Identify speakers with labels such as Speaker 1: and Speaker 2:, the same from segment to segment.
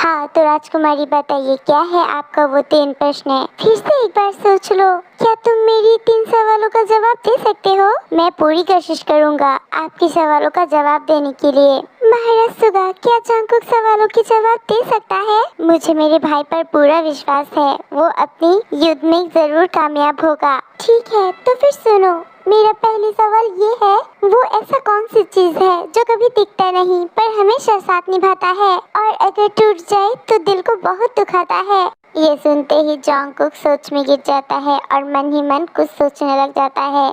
Speaker 1: हाँ तो राजकुमारी बताइए, क्या है आपका वो 3 प्रश्न? फिर से एक बार सोच लो। क्या तुम मेरी 3 सवालों का जवाब दे सकते हो? मैं पूरी कोशिश करूँगा आपके सवालों का जवाब देने के लिए। महाराज सुगा, क्या जंगकुक सवालों के जवाब दे सकता है? मुझे मेरे भाई पर पूरा विश्वास है, वो अपनी युद्ध में जरूर कामयाब होगा। ठीक है, तो फिर सुनो। मेरा पहला सवाल ये है, वो ऐसा कौन सी चीज है जो कभी दिखता नहीं पर हमेशा साथ निभाता है और अगर टूट जाए तो दिल को बहुत दुखाता है? ये सुनते ही जंगकुक सोच में गिर जाता है और मन ही मन कुछ सोचने लग जाता है।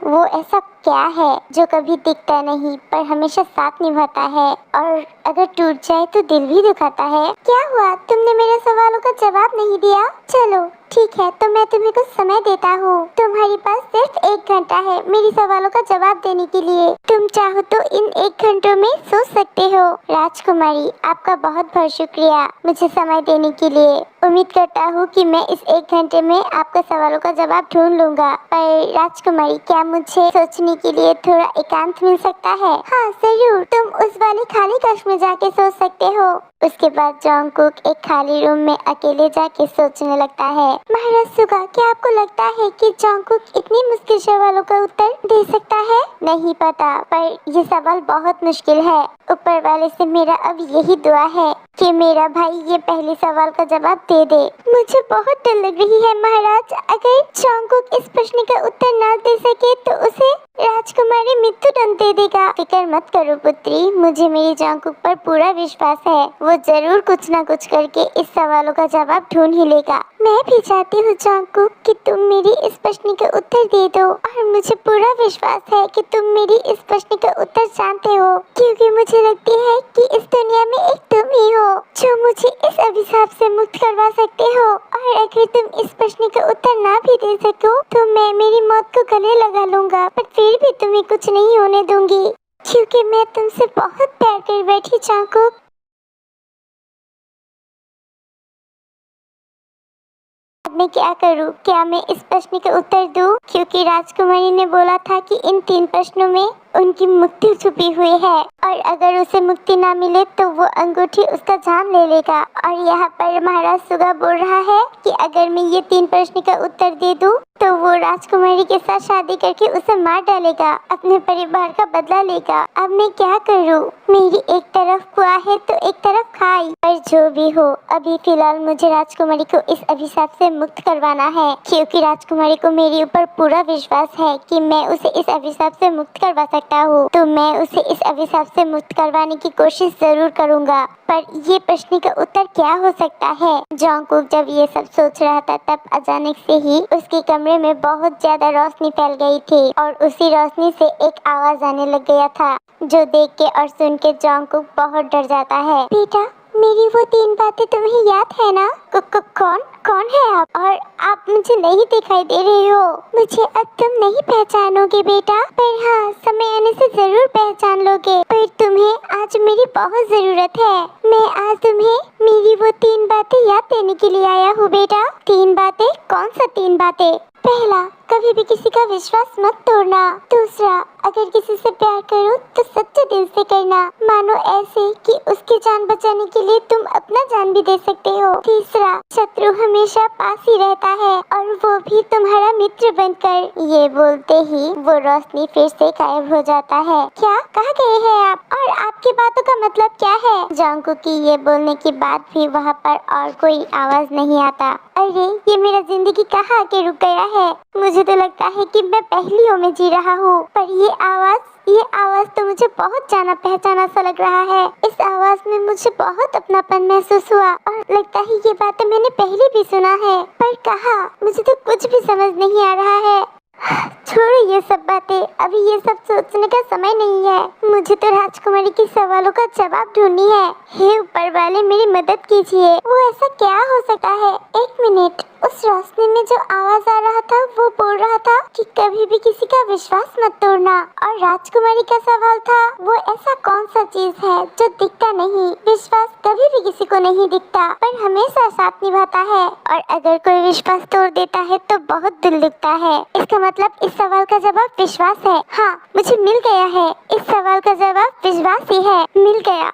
Speaker 1: वो ऐसा क्या है जो कभी दिखता नहीं पर हमेशा साथ निभाता है और अगर टूट जाए तो दिल भी दुखाता है? क्या हुआ, तुमने मेरे सवालों का जवाब नहीं दिया? चलो ठीक है, तो मैं तुम्हें कुछ समय देता हूँ। तुम्हारे पास सिर्फ 1 घंटा है मेरी सवालों का जवाब देने के लिए। तुम चाहो तो इन 1 घंटों में सोच सकते हो। राजकुमारी, आपका बहुत बहुत शुक्रिया मुझे समय देने के लिए। उम्मीद करता हूँ कि मैं इस 1 घंटे में आपके सवालों का जवाब ढूंढ लूंगा। पर राजकुमारी, क्या मुझे सोचने के लिए थोड़ा एकांत मिल सकता है? हाँ जरूर, तुम उस वाले खाली कक्ष में जाके सोच सकते हो। उसके बाद जंगकुक एक खाली रूम में अकेले जाके सोचने लगता है। महाराज सुगा, क्या आपको लगता है कि जंगकुक इतनी मुश्किल सवालों का उत्तर दे सकता है? नहीं पता, पर ये सवाल बहुत मुश्किल है। ऊपर वाले से मेरा अब यही दुआ है कि मेरा भाई ये पहले सवाल का जवाब दे दे। मुझे बहुत डर लग रही है महाराज, अगर जंगकुक इस प्रश्न का उत्तर न दे सके तो उसे राजकुमारी मृत्युदंड दे देगा। फिक्र मत करो पुत्री, मुझे मेरी जंगकुक पर पूरा विश्वास है। वो जरूर कुछ न कुछ करके इस सवालों का जवाब ढूंढ ही लेगा। मैं भी चाहती हूँ जंगकुक कि तुम मेरी इस प्रश्न का उत्तर दे दो और मुझे पूरा विश्वास है कि तुम मेरी इस प्रश्न का उत्तर जानते हो, क्योंकि मुझे लगती है कि इस दुनिया में एक तुम ही हो जो मुझे इस अभिशाप से मुक्त करवा सकते हो। और अगर तुम इस प्रश्न का उत्तर ना भी दे सको तो मैं मेरी मौत को गले लगा लूंगा, पर फिर भी तुम्हें कुछ नहीं होने दूंगी, क्योंकि मैं तुमसे बहुत प्यार कर बैठी जंगकुक। अब मैं क्या करूं? क्या मैं इस प्रश्न का उत्तर दूं? क्योंकि राजकुमारी ने बोला था कि इन 3 प्रश्नों में उनकी मुक्ति छुपी हुई है और अगर उसे मुक्ति ना मिले तो वो अंगूठी उसका जान ले लेगा। और यहाँ पर महाराज सुगा बोल रहा है कि अगर मैं ये 3 प्रश्न का उत्तर दे दूं तो वो राजकुमारी के साथ शादी करके उसे मार डालेगा, अपने परिवार का बदला लेगा। अब मैं क्या करूं? मेरी एक तरफ कुआ है तो एक तरफ खाई। पर जो भी हो, अभी फिलहाल मुझे राजकुमारी को इस अभिशाप से मुक्त करवाना है, क्योंकि राजकुमारी को मेरे ऊपर पूरा विश्वास है कि मैं उसे इस अभिशाप से मुक्त करवा सकता हूँ। तो मैं उसे इस अभिशाप से मुक्त करवाने की कोशिश जरूर करूँगा। पर ये प्रश्न का उत्तर क्या हो सकता है? जंगकुक जब ये सब सोच रहा था तब अचानक से ही उसके कमरे में बहुत ज्यादा रोशनी फैल गई थी और उसी रोशनी से एक आवाज आने लग गया था, जो देख के और सुन के जंगकुक बहुत डर जाता है। बेटा, मेरी वो 3 बातें तुम्हें याद है ना? कौन है आप? और आप मुझे नहीं दिखाई दे रहे हो। मुझे अब तुम नहीं पहचानोगे बेटा, पर हाँ, समय आने से जरूर पहचान लोगे। पर तुम्हें आज मेरी बहुत जरूरत है। मैं आज तुम्हें मेरी वो 3 बातें याद देने के लिए आया हूँ बेटा। 3 बातें? कौन सा 3 बातें? पहला, कभी भी किसी का विश्वास मत तोड़ना। दूसरा, अगर किसी से प्यार करो तो सच्चे दिल से करना, मानो ऐसे कि उसकी जान बचाने के लिए तुम अपना जान भी दे सकते हो। तीसरा, शत्रु हमेशा पास ही रहता है और वो भी तुम्हारा मित्र बनकर। ये बोलते ही वो रोशनी फिर से गायब हो जाता है। क्या कहाँ गए हैं आप? और आपकी बातों का मतलब क्या है? जंगकुक की ये बोलने के बाद भी वहाँ पर और कोई आवाज नहीं आता। अरे, ये मेरा जिंदगी कहाँ आके रुक गया है? मुझे तो लगता है कि मैं पहेलियों में जी रहा हूँ, पर ये आवाज तो मुझे बहुत जाना पहचाना सा लग रहा है। इस आवाज में मुझे बहुत अपनापन महसूस हुआ और लगता है ये बातें मैंने पहले भी सुना है, पर कहाँ? मुझे तो कुछ भी समझ नहीं आ रहा है। छोड़ो ये सब बातें, अभी ये सब सोचने का समय नहीं है। मुझे तो राजकुमारी के सवालों का जवाब ढूंढनी है। हे ऊपर वाले, मेरी मदद कीजिए। वो ऐसा क्या हो सकता है? 1 मिनट, उस रोशनी में जो आवाज आ रहा था वो बोल रहा था कि कभी भी किसी का विश्वास मत तोड़ना, और राजकुमारी का सवाल था वो ऐसा कौन सा चीज है जो दिखता नहीं? विश्वास कभी भी किसी को नहीं दिखता पर हमेशा साथ निभाता है, और अगर कोई विश्वास तोड़ देता है तो बहुत दिल दुखता है। इसका मतलब इस सवाल का जवाब विश्वास है। हाँ, मुझे मिल गया है। इस सवाल का जवाब विश्वास ही है। मिल गया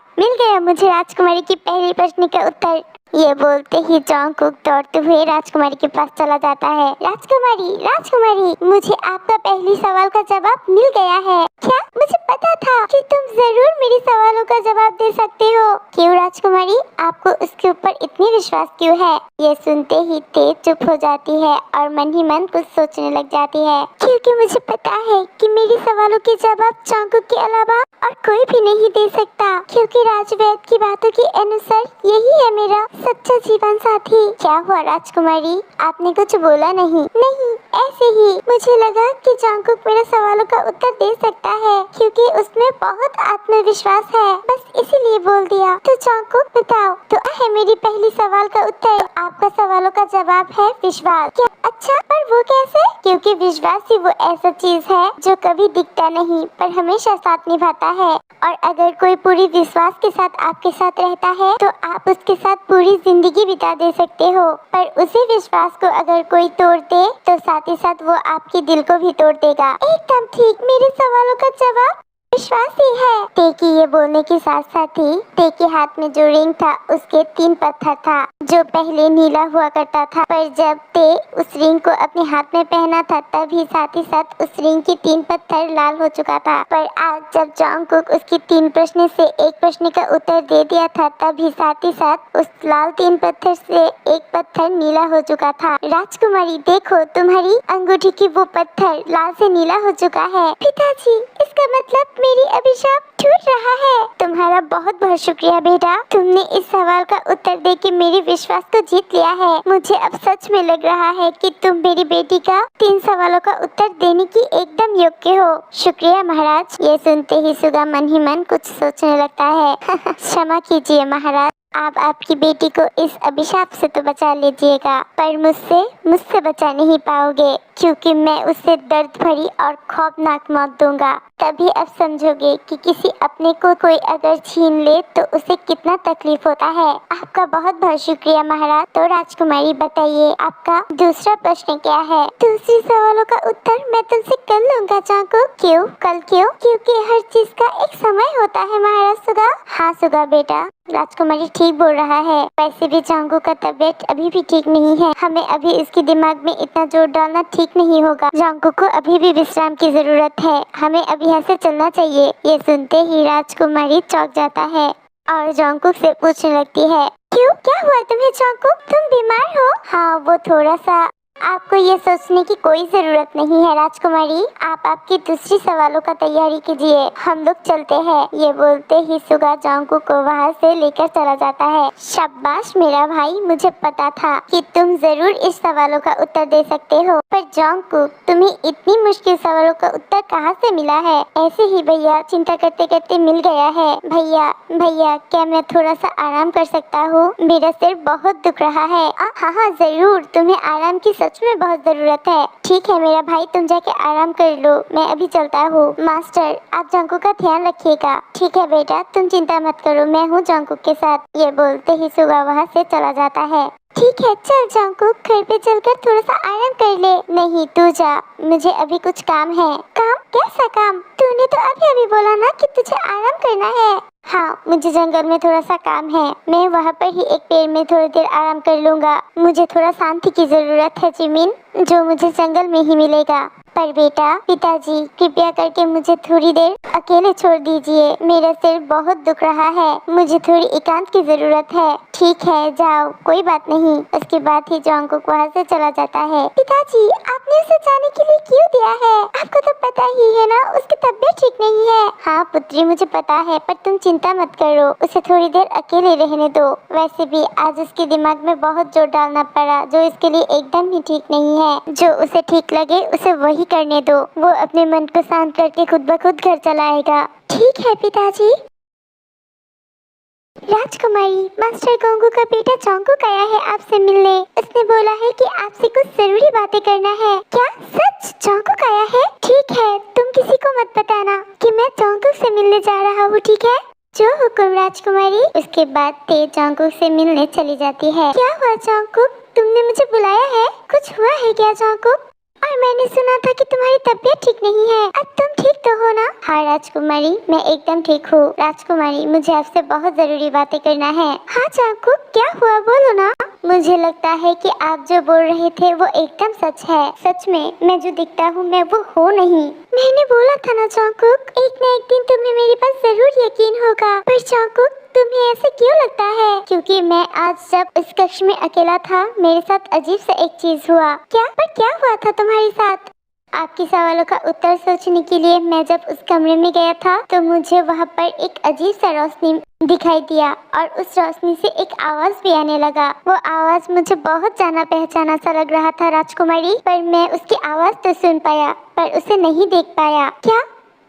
Speaker 1: मुझे राजकुमारी की पहली प्रश्न का उत्तर। ये बोलते ही जॉन्गकुक दौड़ते हुए राजकुमारी के पास चला जाता है। राजकुमारी, राजकुमारी, मुझे आपका पहली सवाल का जवाब मिल गया है। क्या? मुझे पता था कि तुम जरूर मेरे सवालों का जवाब दे सकते हो। क्यों राजकुमारी, आपको उसके ऊपर इतनी विश्वास क्यों है? ये सुनते ही तेज चुप हो जाती है और मन ही मन कुछ सोचने लग जाती है। क्योंकि मुझे पता है कि मेरे सवालों के जवाब जॉन्गकुक के अलावा और कोई भी नहीं दे सकता, क्योंकि राजवैद की बातों के अनुसार यही है मेरा सच्चा जीवन साथी। क्या हुआ राजकुमारी, आपने कुछ बोला नहीं? नहीं, ऐसे ही मुझे लगा कि जॉन्गकुक मेरे सवालों का उत्तर दे सकता है, क्योंकि उसमें बहुत आत्मविश्वास है, बस इसीलिए बोल दिया। तो जॉन्गकुक बताओ, तो है मेरी पहली सवाल का उत्तर। आपका सवालों का जवाब है विश्वास। क्या? अच्छा, पर वो कैसे? क्योंकि विश्वास ही वो ऐसा चीज है जो कभी दिखता नहीं पर हमेशा साथ निभाता है, और अगर कोई पूरी विश्वास के साथ आपके साथ रहता है तो आप उसके साथ पूरी जिंदगी बिता दे सकते हो, पर उसी विश्वास को अगर कोई तोड़ दे तो साथ ही साथ वो आपके दिल को भी तोड़ देगा। एकदम ठीक, मेरे सवालों का जवाब विश्वास ही है। ते की ये बोलने के साथ साथ ही ते के हाथ में जो रिंग था उसके 3 पत्थर था, जो पहले नीला हुआ करता था, पर जब ते उस रिंग को अपने हाथ में पहना था तभी साथ ही साथ उस रिंग के 3 पत्थर लाल हो चुका था। पर आज जब जॉन्गकुक उसकी 3 प्रश्न से एक प्रश्न का उत्तर दे दिया था तभी साथ ही साथ उस लाल 3 पत्थर से एक पत्थर नीला हो चुका था। राजकुमारी देखो, तुम्हारी अंगूठी की वो पत्थर लाल से नीला हो चुका है। पिताजी, इसका मतलब मेरी अभिशाप टूट रहा है। तुम्हारा बहुत बहुत शुक्रिया बेटा, तुमने इस सवाल का उत्तर देके मेरे विश्वास को जीत लिया है। मुझे अब सच में लग रहा है कि तुम मेरी बेटी का 3 सवालों का उत्तर देने की एकदम योग्य हो। शुक्रिया महाराज। ये सुनते ही सुगा मन ही मन कुछ सोचने लगता है। क्षमा कीजिए महाराज, आप आपकी बेटी को इस अभिशाप से तो बचा लीजिएगा, पर मुझसे बचा नहीं पाओगे, क्योंकि मैं उसे दर्द भरी और खौफनाक मौत दूंगा। तभी अब समझोगे कि किसी अपने को कोई अगर छीन ले तो उसे कितना तकलीफ होता है। आपका बहुत बहुत शुक्रिया महाराज। तो राजकुमारी बताइए, आपका दूसरा प्रश्न क्या है? दूसरी सवालों का उत्तर मैं तुमसे कल लूंगा जॉन्गकुक। क्यों कल? क्यों? क्योंकि हर चीज का एक समय होता है महाराज सुगा। हाँ सुगा बेटा, राजकुमारी ठीक बोल रहा है। वैसे भी जॉन्गकुक का तबीयत अभी भी ठीक नहीं है, हमें अभी इसके दिमाग में इतना जोर डालना ठीक नहीं होगा। जॉन्गकुक को अभी भी विश्राम की जरूरत है, हमें अभी यहाँ से चलना चाहिए। ये सुनते ही राजकुमारी चौंक जाता है और जॉन्गकुक से पूछने लगती है, क्यों, क्या हुआ तुम्हें जॉन्गकुक? तुम बीमार हो? हाँ, वो थोड़ा सा। आपको ये सोचने की कोई जरूरत नहीं है राजकुमारी, आप आपकी दूसरी सवालों का तैयारी कीजिए, हम लोग चलते हैं। ये बोलते ही सुगा जॉन्गकुक को वहाँ से लेकर चला जाता है। शाबाश मेरा भाई, मुझे पता था कि तुम जरूर इस सवालों का उत्तर दे सकते हो, पर जॉन्गकुक तुम्हें इतनी मुश्किल सवालों का उत्तर कहाँ से मिला है? ऐसे ही भैया, चिंता करते करते मिल गया है। भैया भैया, क्या मैं थोड़ा सा आराम कर सकता हूँ? मेरा सिर बहुत दुख रहा है। हाँ हाँ जरूर, तुम्हें आराम की सच में बहुत जरूरत है। ठीक है मेरा भाई, तुम जाके आराम कर लो, मैं अभी चलता हूँ। मास्टर, आप जॉन्गकुक का ध्यान रखिएगा। ठीक है बेटा, तुम चिंता मत करो, मैं हूँ जॉन्गकुक के साथ। ये बोलते ही सुगा वहाँ से चला जाता है। ठीक है, चल जॉन्गकुक, घर पे चलकर थोड़ा सा आराम कर ले। नहीं, तू जा, मुझे अभी कुछ काम है। काम? कैसा काम? तूने तो अभी अभी बोला ना कि तुझे आराम करना है। हाँ, मुझे जंगल में थोड़ा सा काम है, मैं वहाँ पर ही एक पेड़ में थोड़ी देर आराम कर लूँगा। मुझे थोड़ा शांति की जरूरत है जिमिन, जो मुझे जंगल में ही मिलेगा। पर बेटा, पिताजी कृपया करके मुझे थोड़ी देर अकेले छोड़ दीजिए, मेरा सिर बहुत दुख रहा है, मुझे थोड़ी एकांत की जरूरत है। ठीक है, जाओ, कोई बात नहीं। उसके बाद ही जॉन्गकुक वहाँ से चला जाता है। पिताजी, आपने उसे जाने के लिए क्यों दिया है? आपको तो पता ही है ना, उसकी तबीयत ठीक नहीं है। हाँ पुत्री, मुझे पता है, पर तुम चिंता मत करो, उसे थोड़ी देर अकेले रहने दो। वैसे भी आज उसके दिमाग में बहुत जोर डालना पड़ा, जो इसके लिए एकदम ही ठीक नहीं है। जो उसे ठीक लगे उसे वही करने दो, वो अपने मन को शांत करके खुद ब खुद घर चला आएगा। ठीक है पिताजी। राजकुमारी, मास्टर गोंगू का बेटा जॉन्गकुक आया है आपसे मिलने। उसने बोला है कि आपसे कुछ जरूरी बातें करना है। क्या सच जॉन्गकुक आया है? ठीक है, तुम किसी को मत बताना कि मैं जॉन्गकुक से मिलने जा रहा हूँ, ठीक है? जो हुक्म राजकुमारी। उसके बाद ते जॉन्गकुक से मिलने चली जाती है। क्या हुआ जॉन्गकुक, तुमने मुझे बुलाया है? कुछ हुआ है क्या जॉन्गकुक? और और मैंने सुना था कि तुम्हारी तबीयत ठीक नहीं है। अब तुम ठीक तो हो ना? हाँ राजकुमारी, मैं एकदम ठीक हूँ। राजकुमारी, मुझे आपसे बहुत जरूरी बातें करना है। हाँ चांकुक, क्या हुआ, बोलो ना। मुझे लगता है कि आप जो बोल रहे थे वो एकदम सच है। सच में मैं जो दिखता हूँ मैं वो हो नहीं। मैंने बोला था ना चांकुक, एक न एक दिन तुम्हें मेरी बात जरूर यकीन होगा। पर चांकुक, तुम्हें ऐसे क्यों लगता है? क्योंकि मैं आज जब इस कक्ष में अकेला था, मेरे साथ अजीब सा एक चीज हुआ। क्या हुआ था तुम्हारे साथ? आपके सवालों का उत्तर सोचने के लिए मैं जब उस कमरे में गया था तो मुझे वहाँ पर एक अजीब सा रोशनी दिखाई दिया और उस रोशनी से एक आवाज भी आने लगा। वो आवाज मुझे बहुत जाना पहचाना सा लग रहा था राजकुमारी, पर मैं उसकी आवाज तो सुन पाया पर उसे नहीं देख पाया। क्या?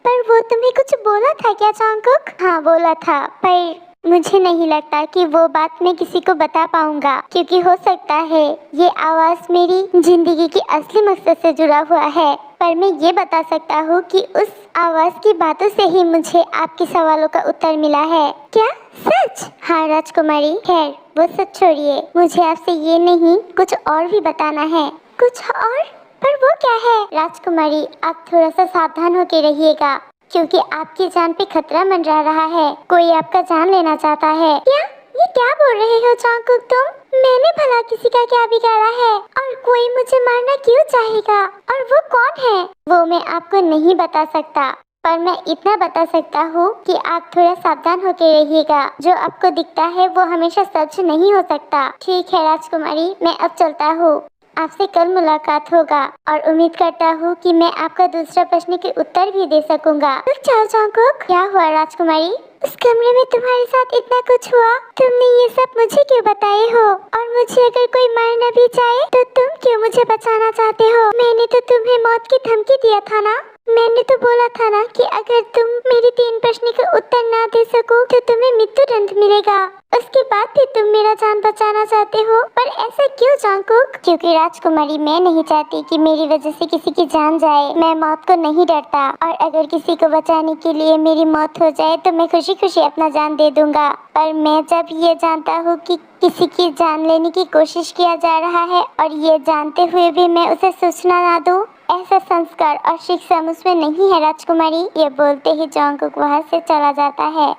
Speaker 1: पर वो तुम्हें कुछ बोला था क्या चांकुक? हाँ बोला था, पर मुझे नहीं लगता कि वो बात मैं किसी को बता पाऊंगा, क्योंकि हो सकता है ये आवाज मेरी जिंदगी की असली मकसद से जुड़ा हुआ है। पर मैं ये बता सकता हूँ कि उस आवाज की बातों से ही मुझे आपके सवालों का उत्तर मिला है। क्या सच? हाँ राजकुमारी, खैर वो सब छोड़िए, मुझे आपसे ये नहीं कुछ और भी बताना है। कुछ और? पर वो क्या है? राजकुमारी, आप थोड़ा सा सावधान होके रहिएगा, क्योंकि आपकी जान पे खतरा मंडरा रहा है। कोई आपका जान लेना चाहता है। क्या? ये क्या बोल रहे हो चांकुक तुम? मैंने भला किसी का क्या बिगाड़ा है? और कोई मुझे मारना क्यों चाहेगा? और वो कौन है? वो मैं आपको नहीं बता सकता, पर मैं इतना बता सकता हूँ कि आप थोड़ा सावधान होकर रहिएगा। जो आपको दिखता है वो हमेशा सच नहीं हो सकता। ठीक है राजकुमारी, मैं अब चलता हूँ। आपसे कल मुलाकात होगा और उम्मीद करता हूँ कि मैं आपका दूसरा प्रश्न के उत्तर भी दे सकूंगा। रुक जाओ चांकुक, क्या हुआ राजकुमारी? उस कमरे में तुम्हारे साथ इतना कुछ हुआ, तुमने ये सब मुझे क्यों बताए हो? और मुझे अगर कोई मारना भी चाहे तो तुम क्यों मुझे बचाना चाहते हो? मैंने तो तुम्हें मौत की धमकी दिया था ना। मैंने तो बोला था ना कि अगर तुम मेरी 3 प्रश्न के उत्तर ना दे सको तो तुम्हें मृत्यु दंड मिलेगा। उसके बाद भी तुम मेरा जान बचाना चाहते हो, पर ऐसा क्यों चांकुक? क्योंकि राजकुमारी, मैं नहीं चाहती कि मेरी वजह से किसी की जान जाए। मैं मौत को नहीं डरता, और अगर किसी को बचाने के लिए मेरी मौत हो जाए तो मैं खुशी खुशी अपना जान दे दूंगा। पर मैं जब ये जानता हूँ कि किसी की जान लेने की कोशिश किया जा रहा है और ये जानते हुए भी मैं उसे सूचना ना दूं, ऐसा संस्कार और शिक्षा मुझमें नहीं है राजकुमारी। ये बोलते ही चांकुक वहाँ से चला जाता है।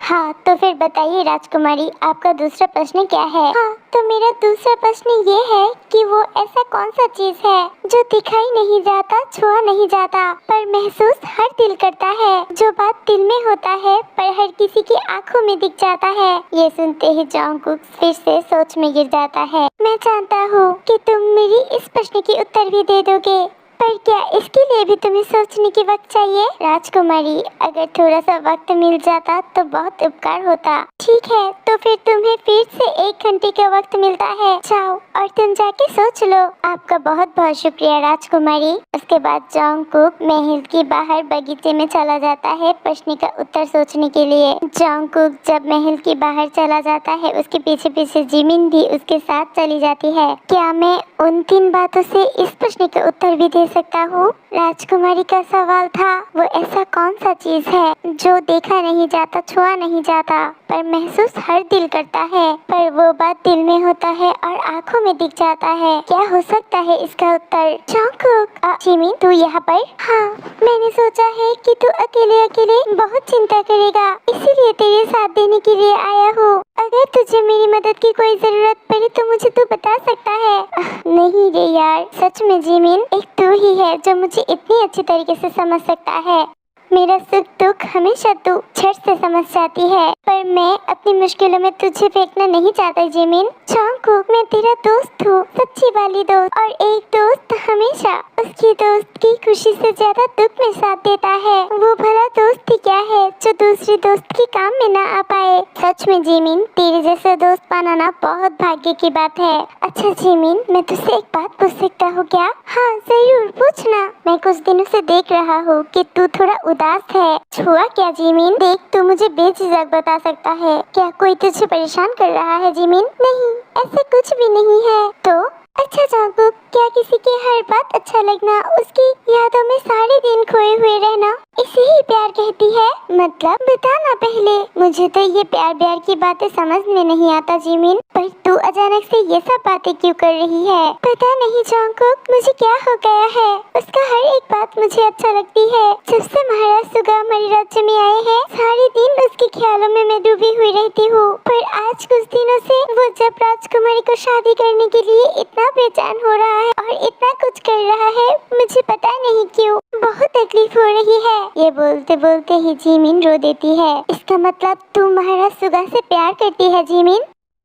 Speaker 1: हाँ तो फिर बताइए राजकुमारी, आपका दूसरा प्रश्न क्या है? हाँ तो मेरा दूसरा प्रश्न ये है कि वो ऐसा कौन सा चीज है जो दिखाई नहीं जाता, छुआ नहीं जाता, पर महसूस हर दिल करता है। जो बात दिल में होता है पर हर किसी की आंखों में दिख जाता है। ये सुनते ही चांकुक फिर से सोच में गिर जाता है। मैं जानता हूँ कि तुम मेरी इस प्रश्न की उत्तर भी दे दोगे, पर क्या इसके लिए भी तुम्हें सोचने की वक्त चाहिए? राजकुमारी, अगर थोड़ा सा वक्त मिल जाता तो बहुत उपकार होता। ठीक है, तो फिर तुम्हें फिर से 1 घंटे का वक्त मिलता है। जाओ और तुम जाके सोच लो। आपका बहुत बहुत शुक्रिया राजकुमारी। उसके बाद चांकुक महल के बाहर बगीचे में चला जाता है प्रश्न का उत्तर सोचने के लिए। चांकुक जब महल के बाहर चला जाता है, उसके पीछे पीछे जिमिन भी उसके साथ चली जाती है। क्या मैं उन 3 बातों से इस प्रश्न के उत्तर भी दे सकता हूँ? राजकुमारी का सवाल था, वो ऐसा कौन सा चीज है जो देखा नहीं जाता, छुआ नहीं जाता, पर महसूस हर दिल करता है, पर वो बात दिल में होता है और आंखों में दिख जाता है? क्या हो सकता है इसका उत्तर? चांकुक, जिमिन तू यहाँ पर? हाँ, मैंने सोचा है कि तू अकेले अकेले बहुत चिंता करेगा, इसीलिए तेरे साथ देने के लिए आया हूँ। अगर तुझे मेरी मदद की कोई जरूरत पड़े तो मुझे तू बता सकता है। नहीं रे यार, सच में जिमिन, एक तू ही है जो मुझे इतनी अच्छी तरीके से समझ सकता है। मेरा सुख दुख हमेशा तू झट से समझ जाती है, पर मैं अपनी मुश्किलों में तुझे फेंकना नहीं चाहता जिमिन। चांकुक, मैं तेरा दोस्त हूँ, सच्ची वाली दोस्त, और एक दोस्त हमेशा उसकी दोस्त की खुशी से ज्यादा दुख में साथ देता है। वो भला दोस्त ही क्या है जो दूसरी दोस्त के काम में ना आ पाए। सच में जिमिन, तेरे जैसे दोस्त पाना ना बहुत भाग्य की बात है। अच्छा जिमिन, मैं तुझसे एक बात पूछ सकता हूँ क्या? हाँ जरूर, पूछना। मैं कुछ दिनों से देख रहा हूँ कि तू थोड़ा उदास है। छुआ क्या जिमिन? देख, तू मुझे बेझिझक बता सकता है। क्या कोई तुझे परेशान कर रहा है जिमिन? नहीं, ऐसा कुछ भी नहीं है। तो अच्छा चांकुक, क्या किसी की हर बात अच्छा लगना, उसकी यादों में सारे दिन खोए हुए रहना इसे ही प्यार कहती है? मतलब बताना पहले, मुझे तो ये प्यार ब्यार की बातें समझ में नहीं आता जिमिन, पर तू अचानक से ये सब बातें क्यों कर रही है? पता नहीं जंगकुक, मुझे क्या हो गया है। उसका हर एक बात मुझे अच्छा लगती है। जब से महाराज सुगा हमारे राज्य में आए हैं, सारे दिन उसके ख्यालों में मैं डूबी हुई रहती हूँ। पर आज कुछ दिनों से वो जब राजकुमारी को शादी करने के लिए इतना बेचैन हो रहा है और इतना कुछ कर रहा है, मुझे पता नहीं क्यों बहुत तकलीफ हो रही है। ये बोलते बोलते ही जिमिन रो देती है। इसका मतलब तू महाराज सुगा से प्यार करती है जिमिन?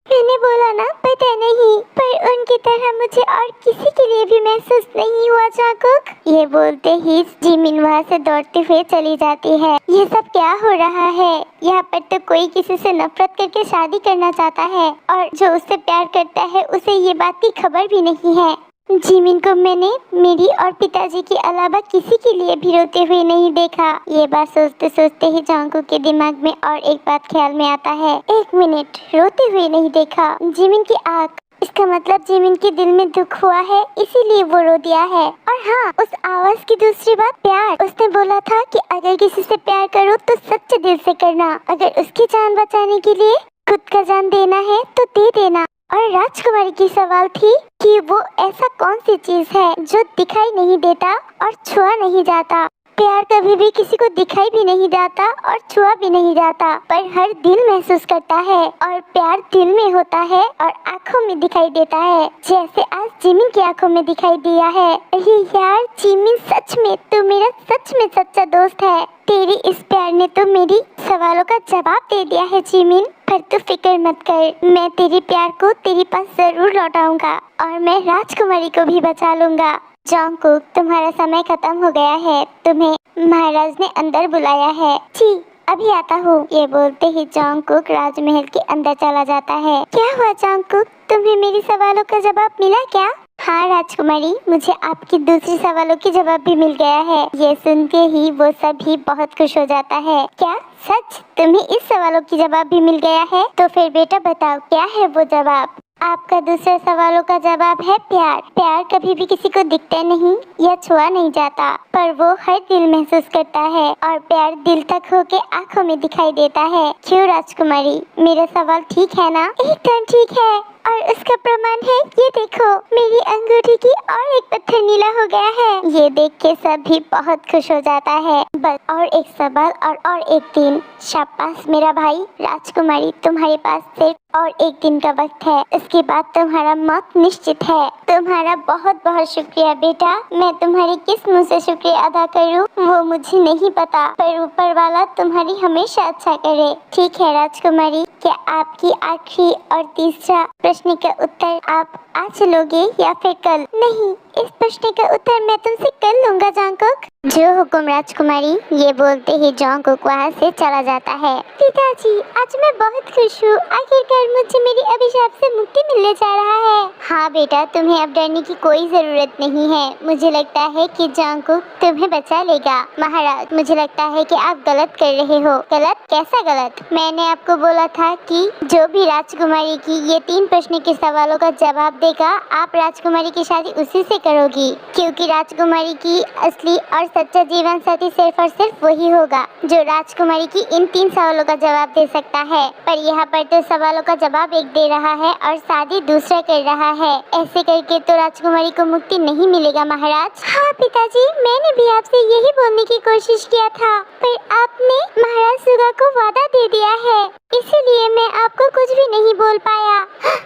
Speaker 1: मैंने बोला ना, पता नहीं, पर उनकी तरह मुझे और किसी के लिए भी महसूस नहीं हुआ जंगकुक। ये बोलते ही जिमिन वहाँ से दौड़ते हुए चली जाती है। ये सब क्या हो रहा है? यहाँ पर तो कोई किसी से नफरत करके शादी करना चाहता है और जो उससे प्यार करता है उसे ये बात की खबर भी नहीं है। जिमिन को मैंने मेरी और पिताजी के अलावा किसी के लिए भी रोते हुए नहीं देखा। ये बात सोचते सोचते ही जंगकुक के दिमाग में और एक बात ख्याल में आता है। एक मिनट, रोते हुए नहीं देखा जिमिन की आँख, इसका मतलब जिमिन के दिल में दुख हुआ है, इसीलिए वो रो दिया है। और हाँ, उस आवाज की दूसरी बात प्यार। उसने बोला था कि अगर किसी से प्यार करो तो सच्चे दिल से करना। अगर उसकी जान बचाने के लिए खुद का जान देना है तो दे देना। और राजकुमारी की सवाल थी कि वो ऐसा कौन सी चीज है जो दिखाई नहीं देता और छुआ नहीं जाता। प्यार कभी भी किसी को दिखाई भी नहीं जाता और छुआ भी नहीं जाता, पर हर दिल महसूस करता है। और प्यार दिल में होता है और आँखों में दिखाई देता है, जैसे आज जिमिन की आँखों में दिखाई दिया है। अरे यार जिमिन, सच में तू मेरा सच में सच्चा दोस्त है। तेरी इस प्यार ने तो मेरी सवालों का जवाब दे दिया है जिमिन। पर तू फिक्र मत कर, मैं तेरे प्यार को तेरे पास जरूर लौटाऊंगा और मैं राजकुमारी को भी बचा लूंगा। जंगकुक, तुम्हारा समय खत्म हो गया है, तुम्हें महाराज ने अंदर बुलाया है। जी, अभी आता हूँ। ये बोलते ही जंगकुक राजमहल के अंदर चला जाता है। क्या हुआ जंगकुक, तुम्हें मेरी सवालों का जवाब मिला क्या? हाँ राजकुमारी, मुझे आपकी दूसरी सवालों की जवाब भी मिल गया है। ये सुन के ही वो सभी बहुत खुश हो जाता है। क्या सच? तुम्हें इस सवालों की जवाब भी मिल गया है? तो फिर बेटा बताओ, क्या है वो जवाब? आपका दूसरे सवालों का जवाब है प्यार। प्यार कभी भी किसी को दिखता नहीं या छुआ नहीं जाता, पर वो हर दिल महसूस करता है और प्यार दिल तक होके आँखों में दिखाई देता है। क्यों राजकुमारी, मेरा सवाल ठीक है ना? एकदम ठीक है, और उसका प्रमाण है ये देखो, मेरी अंगूठी की और एक पत्थर नीला हो गया है। ये देख के सभी बहुत खुश हो जाता है। बस और एक सवाल और एक दिन। शाबाश मेरा भाई। राजकुमारी, तुम्हारे पास सिर्फ और एक दिन का वक्त है, इसके बाद तुम्हारा मौत निश्चित है। तुम्हारा बहुत बहुत शुक्रिया बेटा। मैं तुम्हारी किस मुँह से शुक्रिया अदा करूँ वो मुझे नहीं पता, पर ऊपर वाला तुम्हारी हमेशा अच्छा करे। ठीक है राजकुमारी, क्या आपकी आखिरी और तीसरा प्रश्न का उत्तर आप आज लोगे या फिर कल? नहीं, इस प्रश्न का उत्तर मैं तुमसे कल लूंगा जंगकुक। जो हुकुम राजकुमारी। ये बोलते ही जंगकुक वहाँ से चला जाता है। पिताजी, आज मैं बहुत खुश हूँ, आखिरकार मुझे मेरी अभिशाप से मुक्ति मिलने जा रहा है। हाँ बेटा, तुम्हें अब डरने की कोई जरूरत नहीं है। मुझे लगता है कि जंगकुक तुम्हें बचा लेगा। महाराज, मुझे लगता है कि आप गलत कर रहे हो। गलत? कैसा गलत? मैंने आपको बोला था कि जो भी राजकुमारी की ये 3 प्रश्न के सवालों का जवाब देगा, आप राजकुमारी की शादी उसी से करोगी, क्योंकि राजकुमारी की असली और सच्चा जीवन साथी सिर्फ और सिर्फ वही होगा जो राजकुमारी की इन 3 सवालों का जवाब दे सकता है। पर यहाँ पर तो सवालों का जवाब एक दे रहा है और शादी दूसरा कर रहा है। ऐसे करके तो राजकुमारी को मुक्ति नहीं मिलेगा महाराज। हाँ पिताजी, मैंने भी आपसे यही बोलने की कोशिश किया था, पर आपने महाराज सुगा को वादा दे दिया है, इसीलिए मैं आपको कुछ भी नहीं बोल पाया।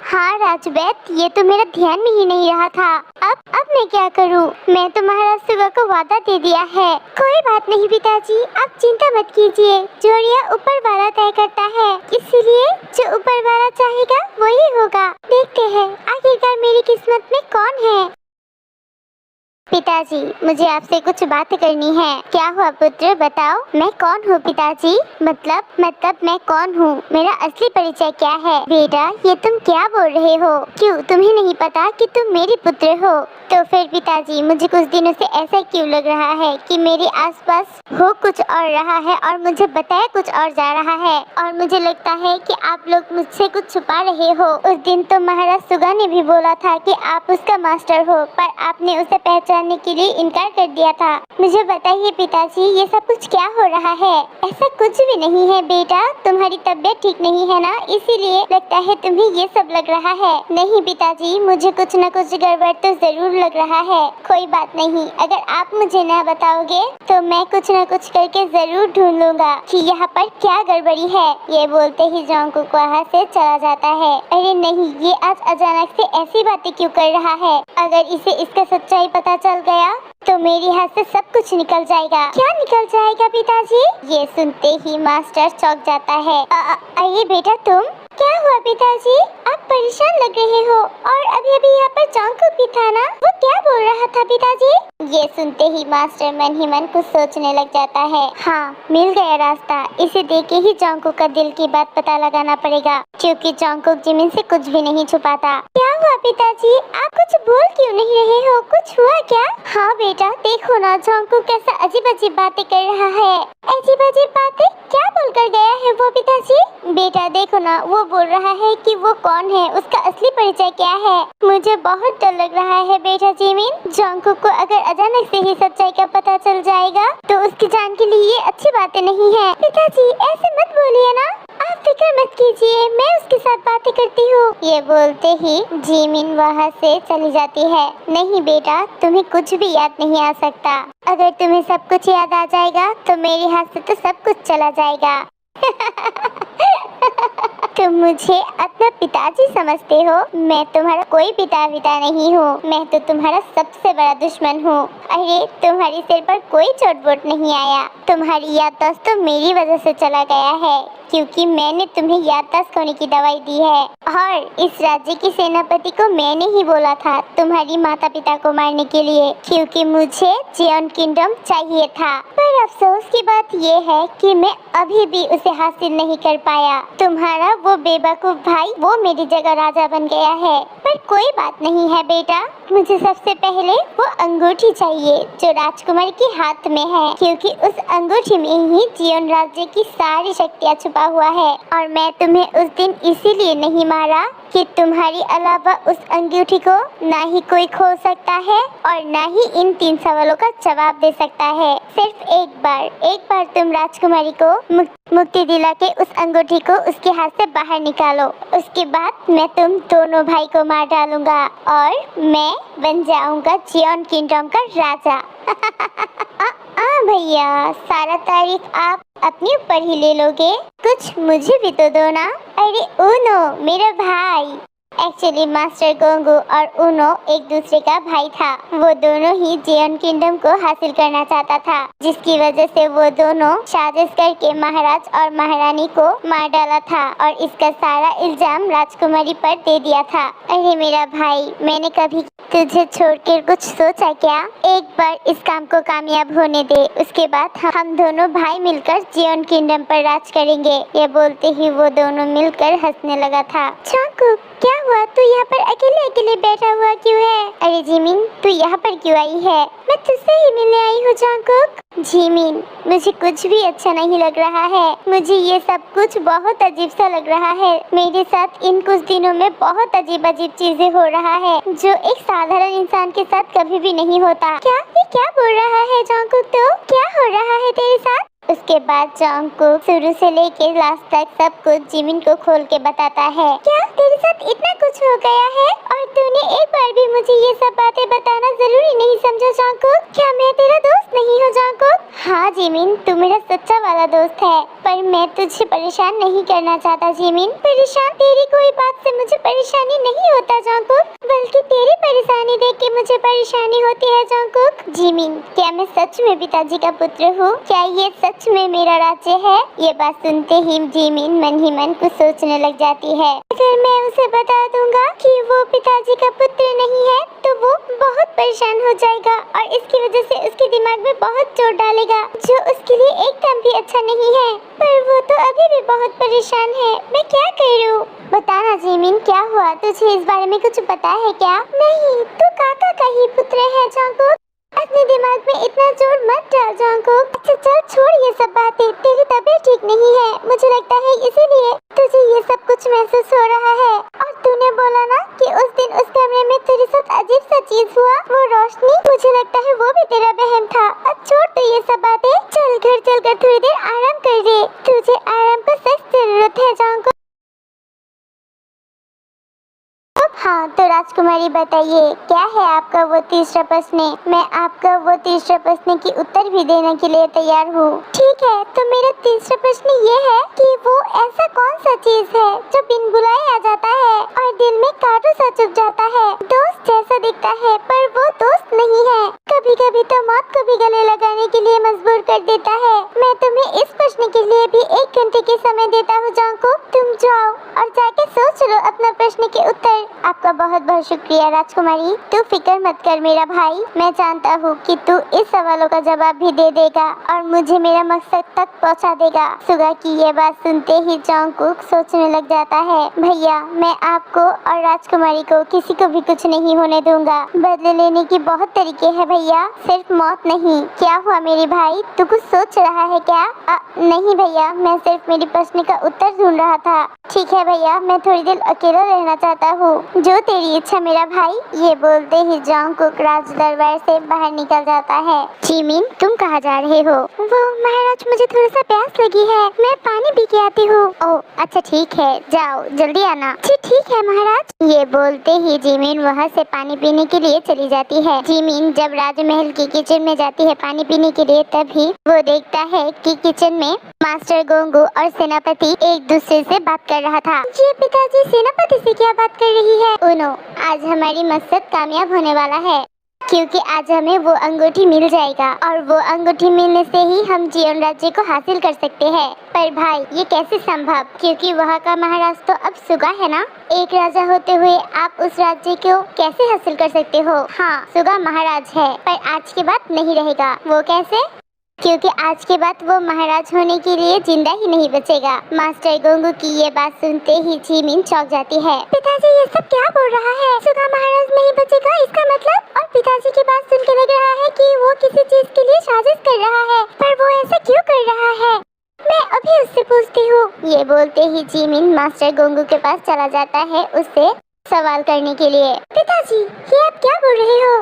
Speaker 1: हाँ राजवैद, ये तो मेरा ध्यान में ही नहीं रहा था। अब मैं क्या करूँ? मैं तो महाराज सुगा को वादा दे दिया है। कोई बात नहीं पिताजी, आप चिंता मत कीजिए, जोड़ियाँ ऊपर वाला तय करता है, इसीलिए जो ऊपर वाला चाहेगा वही होगा। देखते हैं आखिरकार मेरी किस्मत में कौन है। पिताजी, मुझे आपसे कुछ बात करनी है। क्या हुआ पुत्र, बताओ। मैं कौन हूँ पिताजी? मतलब मैं कौन हूँ? मेरा असली परिचय क्या है? बेटा, ये तुम क्या बोल रहे हो? क्यों, तुम्हें नहीं पता कि तुम मेरे पुत्र हो? तो फिर पिताजी, मुझे कुछ दिनों से ऐसा क्यों लग रहा है कि मेरे आसपास हो कुछ और रहा है और मुझे बताया कुछ और जा रहा है, और मुझे लगता है कि आप लोग मुझसे कुछ छुपा रहे हो। उस दिन तो महाराज सुगा ने भी बोला था कि आप उसका मास्टर हो, पर आपने उसे पहचान मानने के लिए इनकार कर दिया था। मुझे बताइए पिताजी, ये सब कुछ क्या हो रहा है? ऐसा कुछ भी नहीं है बेटा, तुम्हारी तबीयत ठीक नहीं है ना, इसीलिए लगता है तुम्हें ये सब लग रहा है। नहीं पिताजी, मुझे कुछ न कुछ गड़बड़ तो जरूर लग रहा है। कोई बात नहीं, अगर आप मुझे न बताओगे तो मैं कुछ न कुछ करके जरूर ढूंढ लूंगा कि यहाँ पर क्या गड़बड़ी है। ये बोलते ही जॉन्गकुक वहाँ से चला जाता है। अरे नहीं, ये आज अचानक से ऐसी बातें क्यों कर रहा है? अगर इसे इसका सच्चाई पता चल गया तो मेरे हाथ से सब कुछ निकल जाएगा। क्या निकल जाएगा पिताजी? ये सुनते ही मास्टर चौंक जाता है। अरे बेटा तुम, क्या हुआ पिताजी? आप परेशान लग रहे हो और अभी अभी यहाँ पर जॉन्गकुक भी था ना, वो क्या बोल रहा था पिताजी? ये सुनते ही मास्टर मन ही मन कुछ सोचने लग जाता है। हाँ, मिल गया रास्ता। इसे देख के ही जॉन्गकुक का दिल की बात पता लगाना पड़ेगा, क्योंकि जॉन्गकुक जिमिन से कुछ भी नहीं छुपाता। क्या हुआ पिताजी? आप कुछ बोल क्यों नहीं रहे हो? कुछ हुआ क्या? हाँ बेटा, देखो ना जॉन्गकुक कैसा अजीब अजीब बातें कर रहा है। अजीब अजीब बातें? क्या बोलकर गया है वो पिताजी? बेटा देखो ना, वो बोल रहा है कि वो कौन है, उसका असली परिचय क्या है। मुझे बहुत डर लग रहा है बेटा जिमिन। जॉन्गकुक को अगर अचानक से ही सच्चाई का पता चल जाएगा तो उसकी जान के लिए ये अच्छी बातें नहीं है। पिताजी ऐसे मत बोलिए ना, आप फिक्र मत कीजिए, मैं उसके साथ बातें करती हूँ। ये बोलते ही जिमिन वहाँ से चली जाती है। नहीं बेटा, तुम्हें कुछ भी याद नहीं आ सकता। अगर तुम्हें सब कुछ याद आ जाएगा तो मेरे हाथ से तो सब कुछ चला जाएगा। तुम मुझे अपना पिताजी समझते हो? मैं तुम्हारा कोई पिता नहीं हूँ, मैं तो तुम्हारा सबसे बड़ा दुश्मन हूँ। अरे तुम्हारी सिर पर कोई चोट वोट नहीं आया, तुम्हारी याददाश्त तो मेरी वजह से चला गया है, क्योंकि मैंने तुम्हें याददाश्त खोने की दवाई दी है। और इस राज्य की सेनापति को मैंने ही बोला था तुम्हारी माता पिता को मारने के लिए, क्योंकि मुझे जियोन किंगडम चाहिए था। पर अफसोस की बात ये है कि मैं अभी भी उसे हासिल नहीं कर पाया। तुम्हारा वो बेवकूफ भाई वो मेरी जगह राजा बन गया है। पर कोई बात नहीं है बेटा, मुझे सबसे पहले वो अंगूठी चाहिए जो राजकुमारी के हाथ में है, क्योंकि उस अंगूठी में ही जियोन राज्य की सारी शक्तियाँ छुपा हुआ है। और मैं तुम्हें उस दिन इसीलिए नहीं मारा कि तुम्हारी अलावा उस अंगूठी को ना ही कोई खो सकता है और ना ही इन 3 सवालों का जवाब दे सकता है। सिर्फ एक बार तुम राजकुमारी को मुक्ति दिला के उस अंगूठी को उसके हाथ से बाहर निकालो, उसके बाद मैं तुम दोनों भाई को मार डालूंगा और मैं बन जाऊंगा जियोन किंगडम का राजा। भैया, सारा तारीफ आप अपने ऊपर ही ले लोगे, कुछ मुझे भी तो दो ना। अरे ऊनो मेरा भाई। एक्चुअली मास्टर गोंगू और ऊनो एक दूसरे का भाई था। वो दोनों ही जियोन किंगडम को हासिल करना चाहता था, जिसकी वजह से वो दोनों साजिश करके महाराज और महारानी को मार डाला था और इसका सारा इल्जाम राजकुमारी पर दे दिया था। अरे मेरा भाई, मैंने कभी तुझे छोड़कर कुछ सोचा क्या? एक बार इस काम को कामयाब होने दे, उसके बाद हम दोनों भाई मिलकर जियोन किंगडम पर राज करेंगे। ये बोलते ही वो दोनों मिलकर हंसने लगा था। जॉन्गकुक, क्या हुआ? तू यहाँ पर अकेले अकेले बैठा हुआ क्यों है? अरे जिमिन, तू यहाँ पर क्यों आई है? मैं तुझसे ही मिलने आई हूँ जॉन्गकुक। जिमिन, मुझे कुछ भी अच्छा नहीं लग रहा है। मुझे ये सब कुछ बहुत अजीब सा लग रहा है। मेरे साथ इन कुछ दिनों में बहुत अजीब अजीब चीजें हो रहा है जो एक साधारण इंसान के साथ कभी भी नहीं होता। क्या बोल रहा है जॉन्गकुक? तो क्या हो रहा है तेरे साथ? उसके बाद जॉन्गकुक शुरू से लेके लास्ट तक सब कुछ जिमिन को खोल के बताता है। क्या तेरे साथ इतना कुछ हो गया है और तूने एक बार भी मुझे ये सब बातें बताना जरूरी नहीं समझा जॉन्गकुक? क्या मैं तेरा दोस्त नहीं हूँ जॉन्गकुक? हाँ जिमिन, तू मेरा सच्चा वाला दोस्त है, पर मैं तुझे परेशान नहीं करना चाहता जिमिन। परेशान? तेरी कोई बात से मुझे परेशानी नहीं होता जॉन्गकुक, बल्कि तेरी परेशानी देख के मुझे परेशानी होती है जॉन्गकुक। जिमिन, क्या मैं सच में पिताजी का पुत्र हूँ? क्या ये सच में मेरा राज्य है? ये बात सुनते ही जिमिन मन ही मन कुछ सोचने लग जाती है। अगर मैं उसे बता दूंगा कि वो पिताजी का पुत्र नहीं है तो वो बहुत परेशान हो जाएगा और इसकी वजह से उसके दिमाग में बहुत चोट डालेगा, जो उसके लिए एकदम भी अच्छा नहीं है। पर वो तो अभी भी बहुत परेशान है, मैं क्या करूं? बताना जिमिन, क्या हुआ? तुझे इस बारे में कुछ पता है क्या? नहीं, तू काका का ही पुत्र है जॉन्गकुक। अपने दिमाग में इतना जोर मत डाल जॉन्गकुक। अच्छा चल छोड़ ये सब बातें, तेरी तबीयत ठीक नहीं है, मुझे लगता है इसीलिए तुझे ये सब कुछ महसूस हो रहा है। और तूने बोला ना कि उस दिन उस कमरे में तेरे साथ अजीब सा चीज हुआ, वो रोशनी, मुझे लगता हाँ तो राजकुमारी बताइए, क्या है आपका वो तीसरा प्रश्न? मैं आपका वो तीसरा प्रश्न की उत्तर भी देने के लिए तैयार हूँ। ठीक है, तो मेरा तीसरा प्रश्न ये है कि वो ऐसा कौन सा चीज है जो बिन बुलाए आ जाता है और दिल में कांटों सा चुभ जाता है। दोस्त जैसा दिखता है पर वो दोस्त नहीं है। कभी कभी तो मौत को भी गले लगाने के लिए मजबूर कर देता है। मैं तुम्हें इस प्रश्न के लिए भी 1 घंटे के समय देता हूँ जांको। तुम जाओ और जाके सोच लो अपना प्रश्न के उत्तर। आपका बहुत बहुत शुक्रिया राजकुमारी। तू फिक्र मत कर मेरा भाई, मैं जानता हूँ कि तू इस सवालों का जवाब भी दे देगा और मुझे मेरा मकसद तक पहुँचा देगा। सुगा की ये बात सुनते ही जॉन्गकुक सोचने लग जाता है, भैया मैं आपको और राजकुमारी को किसी को भी कुछ नहीं होने दूंगा। बदले लेने की बहुत तरीके हैं भैया, सिर्फ मौत नहीं। क्या हुआ मेरे भाई, तू कुछ सोच रहा है क्या? नहीं भैया, मैं सिर्फ मेरी प्रश्न का उत्तर ढूंढ रहा था। ठीक है भैया, मैं थोड़ी देर अकेला रहना चाहता हूँ। जो तेरी इच्छा मेरा भाई। ये बोलते ही जॉन्गकुक राज दरबार से बाहर निकल जाता है। जिमिन तुम कहाँ जा रहे हो? वो महाराज, मुझे थोड़ा सा प्यास लगी है, मैं पानी पी के आती हूँ। ओह अच्छा ठीक है, जाओ जल्दी आना। जी ठीक है महाराज। ये बोलते ही जिमिन वहाँ से पानी पीने के लिए चली जाती है। जिमिन जब राजमहल की किचन में जाती है पानी पीने के लिए, तभी वो देखता है कि किचन में मास्टर गोंगू और सेनापति एक दूसरे से बात कर रहा था। जी पिताजी, सेनापति से क्या बात कर रही है? उनो, आज हमारी मकसद कामयाब होने वाला है क्योंकि आज हमें वो अंगूठी मिल जाएगा और वो अंगूठी मिलने से ही हम जियोन राज्य को हासिल कर सकते हैं। पर भाई ये कैसे संभव, क्योंकि वहाँ का महाराज तो अब सुगा है ना। एक राजा होते हुए आप उस राज्य को कैसे हासिल कर सकते हो? हाँ सुगा महाराज है, पर आज के बाद नहीं रहेगा। वो कैसे? क्योंकि आज के बाद वो महाराज होने के लिए जिंदा ही नहीं बचेगा। मास्टर गोंगू की ये बात सुनते ही जिमिन चौंक जाती है। पिताजी ये सब क्या बोल रहा है? सुगा महाराज नहीं बचेगा इसका मतलब? और पिताजी की बात सुन के लग रहा है कि वो किसी चीज के लिए साजिश कर रहा है, पर वो ऐसा क्यों कर रहा है? मैं अभी उससे पूछती हूँ। ये बोलते ही जिमिन मास्टर गोंगू के पास चला जाता है उससे सवाल करने के लिए। पिताजी ये आप क्या बोल रहे हो?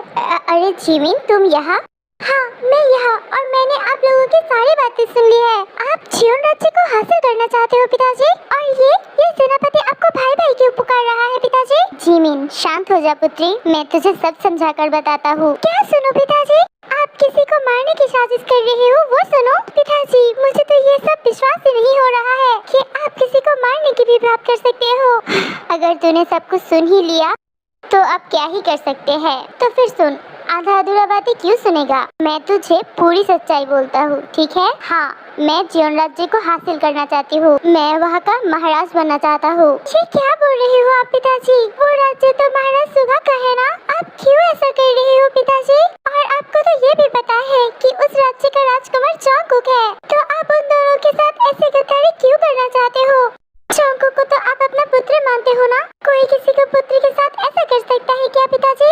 Speaker 1: अरे जिमिन तुम यहाँ? हाँ मैं यहाँ, और मैंने आप लोगों की सारी बातें सुन ली है। आप जियोन राज्य को हासिल करना चाहते हो पिताजी, और ये सेनापति आपको भाई भाई क्यों पुकार रहा है पिताजी? जिमिन शांत हो जा पुत्री, मैं तुझे सब समझा कर बताता हूँ। क्या सुनो पिताजी? आप किसी को मारने की साजिश कर रहे हो, वो सुनो। पिताजी मुझे तो ये सब विश्वास ही नहीं हो रहा है कि आप किसी को मारने की भी बात कर सकते हो। अगर तूने सब कुछ सुन ही लिया तो अब क्या ही कर सकते हैं। तो फिर सुन, आधा अधूरा बातें क्यों सुनेगा? मैं तुझे पूरी सच्चाई बोलता हूँ, ठीक है? हाँ मैं जियोन राज्य को हासिल करना चाहती हूँ, मैं वहाँ का महाराज बनना चाहता हूँ। ये क्या बोल रहे हो आप पिताजी? वो राज्य तो महाराज सुगा का है ना, आप क्यों ऐसा कर रहे हो पिताजी? और आपको तो ये भी पता है कि उस राज्य का राजकुमार जॉन्गकुक है, तो आप उन दोनों के साथ ऐसे गद्दारी क्यों करना चाहते हो? जॉन्गकुक को तो आप अपना पुत्र मानते हो ना, कोई किसी को पुत्र के साथ ऐसा कर सकता है क्या पिताजी?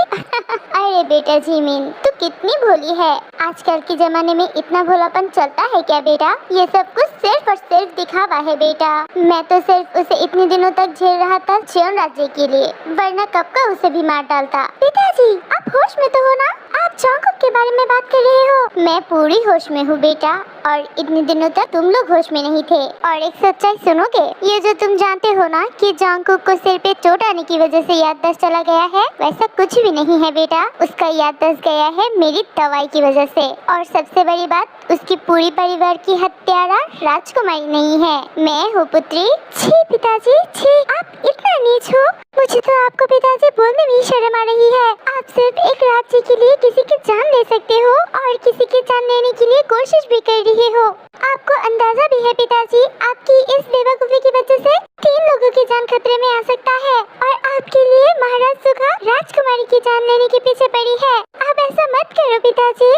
Speaker 1: अरे बेटा जिमिन तू कितनी भोली है, आजकल के जमाने में इतना भोलापन चलता है क्या बेटा? ये सब कुछ सिर्फ और सिर्फ दिखावा है बेटा। मैं तो सिर्फ उसे इतने दिनों तक झेल रहा था जियोन राज्य के लिए, वरना कब का उसे भी मार डालता। पिताजी आप होश में तो हो ना? आप जॉन्गकुक के बारे में बात कर रहे हो? मैं पूरी होश में हूँ बेटा, और इतने दिनों तक तुम लोग होश में नहीं थे। और एक सच्चाई सुनोगे? ये जो तुम जानते हो ना कि जॉन्गकुक को सिर पे चोट आने की वजह से याददाश्त चला गया है, वैसा कुछ भी नहीं है बेटा। उसका याददाश्त गया है मेरी दवाई की वजह से, और सबसे बड़ी बात, उसकी पूरी परिवार की हत्यारा राजकुमारी नहीं है, मैं हूँ पुत्री। छी पिताजी छी, आप इतना नीच हो, मुझे तो आपको पिताजी बोलने में ही शर्म आ रही है। आप सिर्फ एक राज्य के लिए किसी की जान ले सकते हो और किसी की जान लेने के लिए कोशिश भी कर रहे हो। आपको अंदाजा भी है पिताजी, आपकी इस बेवकूफी की वजह से 3 लोगों की जान खतरे में आ सकता है, और आपके लिए महाराज सुगा राजकुमारी की जान लेने के पीछे पड़ी है। आप ऐसा मत करो पिताजी।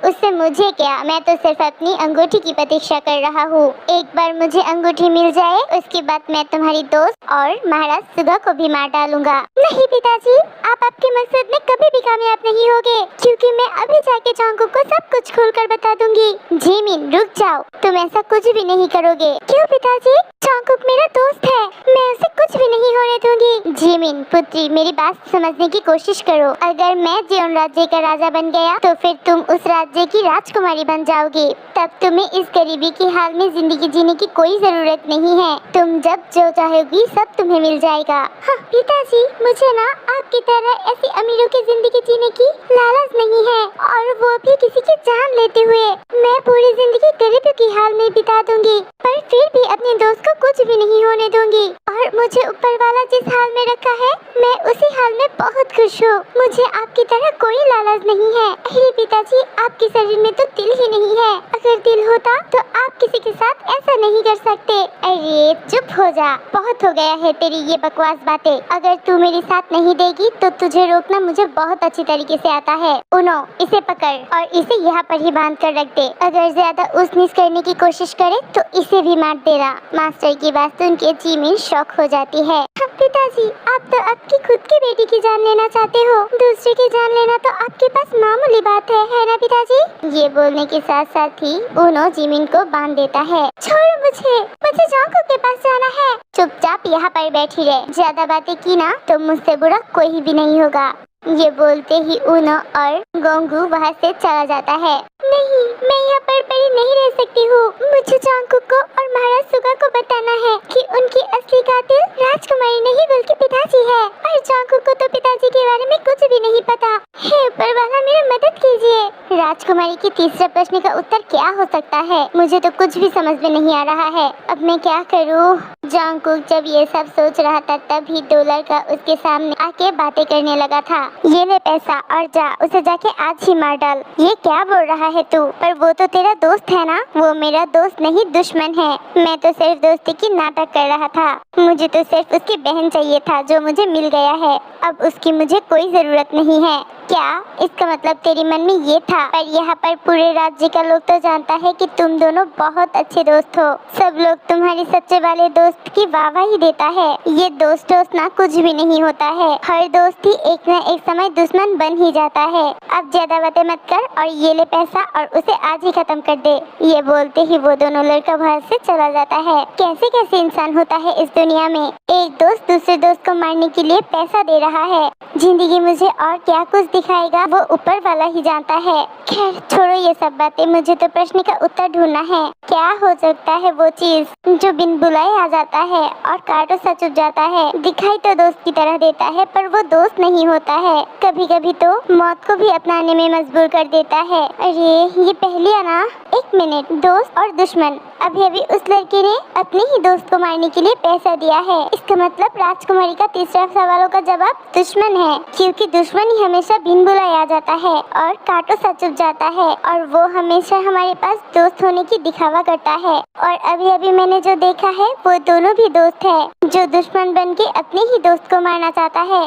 Speaker 1: उससे मुझे क्या, मैं तो सिर्फ अपनी अंगूठी की प्रतीक्षा कर रहा हूँ। एक बार मुझे अंगूठी मिल जाए, उसके बाद मैं तुम्हारी दोस्त और महाराज सुगा को भी मार डालूंगा। नहीं पिताजी, आप आपके मकसद में कभी भी कामयाब नहीं होगे, क्योंकि मैं अभी जाके जॉन्गकुक को सब कुछ खोलकर बता दूंगी। जिमिन रुक जाओ, तुम ऐसा कुछ भी नहीं करोगे। क्यों पिताजी? जॉन्गकुक मेरा दोस्त है, मैं उसे कुछ भी नहीं होने होने दूंगी। जिमिन पुत्री, मेरी बात समझने की कोशिश करो। अगर मैं जियोन राज्य का राजा बन गया तो फिर तुम उस राज्य की राजकुमारी बन जाओगी। तब तुम्हें इस गरीबी के हाल में जिंदगी जीने की कोई जरूरत नहीं है। तुम जब जो चाहोगी सब तुम्हें मिल जाएगा। हाँ पिताजी, मुझे ना आपकी तरह ऐसी अमीरों की जिंदगी जीने की लालच नहीं है, और वो भी किसी की जान लेते हुए। मैं पूरी जिंदगी गरीबी के हाल में बिता दूंगी, पर फिर भी अपने दोस्त को कुछ भी नहीं होने दूंगी। और मुझे ऊपर वाला जिस हाल में रखा है, मैं उसी हाल में बहुत खुश हूँ। मुझे आपकी तरह कोई लालच नहीं है। अरे पिताजी, आपके शरीर में तो दिल ही नहीं है। अगर दिल होता तो आप किसी के साथ ऐसा नहीं कर सकते। अरे चुप हो जा, बहुत हो गया है तेरी ये बकवास बातें। अगर तू मेरे साथ नहीं देगी तो तुझे रोकना मुझे बहुत अच्छी तरीके से आता है। उनो, इसे पकड़ और इसे यहाँ पर ही बांध कर रख दे। अगर ज्यादा ऊंच नीच करने की कोशिश करे तो इसे भी मार देना। मास्टर की बात सुन के जिमिन शॉक हो जाती है। पिताजी, आप तो आपकी खुद की बेटी की जान लेना चाहते हो, दूसरे की जान लेना तो आपके पास मामूली बात है ना पिताजी? ये बोलने के साथ साथ ही उनो जिमिन को बांध देता है। छोड़ो मुझे जांगकुक के पास जाना है। चुपचाप यहाँ पर बैठी रहे, ज्यादा बातें की ना तो मुझसे बुरा कोई भी नहीं होगा। ये बोलते ही उनो और गोंगू वहाँ से चला जाता है। नहीं, मैं यहाँ पर पड़ी नहीं रह सकती हूँ। मुझे जांगकुक को और महाराज सुगा को बताना है कि उनकी असली कातिल राजकुमारी नहीं बल्कि पिताजी है, और जांगकुक को तो पिताजी के बारे में कुछ भी नहीं पता। हे ऊपर वाला, मेरी मदद कीजिए। राजकुमारी के तीसरे प्रश्न का उत्तर क्या हो सकता है? मुझे तो कुछ भी समझ में नहीं आ रहा है। अब मैं क्या करूँ? जांगकुक जब ये सब सोच रहा था तभी दो लड़का उसके सामने आके बातें करने लगा था। ये ले पैसा और जा उसे जाके आज ही मार डाल। ये क्या बोल रहा है तू? पर वो तो तेरा दोस्त है ना? वो मेरा दोस्त नहीं दुश्मन है। मैं तो सिर्फ दोस्ती की नाटक कर रहा था। मुझे तो सिर्फ उसकी बहन चाहिए था जो मुझे मिल गया है। अब उसकी मुझे कोई जरूरत नहीं है। क्या इसका मतलब तेरे मन में ये था? पर यहाँ पर पूरे राज्य का लोग तो जानता है कि तुम दोनों बहुत अच्छे दोस्त हो। सब लोग तुम्हारे सच्चे वाले दोस्त की वाहवाही देता है। ये दोस्त ना कुछ भी नहीं होता है। हर दोस्त ही एक न एक समय दुश्मन बन ही जाता है। अब ज्यादा बातें मत कर और ये ले पैसा और उसे आज ही खत्म कर दे। ये बोलते ही वो दोनों लड़का वहाँ से चला जाता है। कैसे कैसे इंसान होता है इस दुनिया में? एक दोस्त दूसरे दोस्त को मारने के लिए पैसा दे रहा है। जिंदगी मुझे और क्या कुछ दिखाएगा वो ऊपर वाला ही जानता है। खैर छोड़ो ये सब बातें, मुझे तो प्रश्न का उत्तर ढूंढना है। क्या हो सकता है वो चीज जो बिन बुलाए आ जाता है और कांटों सा चुभ जाता है? दिखाई तो दोस्त की तरह देता है पर वो दोस्त नहीं होता है। कभी कभी तो मौत को भी अपनाने में मजबूर कर देता है। अरे ये पहेलियाँ ना। एक मिनट, दोस्त और दुश्मन। अभी अभी उस लड़के ने अपने ही दोस्त को मारने के लिए पैसा दिया है। इसका मतलब राजकुमारी का तीसरा सवालों का जवाब दुश्मन है, क्योंकि दुश्मन ही हमेशा बिन बुलाए आ जाता है और कांटों सा चुभ जाता है, और वो हमेशा हमारे पास दोस्त होने की दिखावा करता है। और अभी अभी मैंने जो देखा है वो दोनों भी दोस्त है जो दुश्मन बन के अपने ही दोस्त को मारना चाहता है।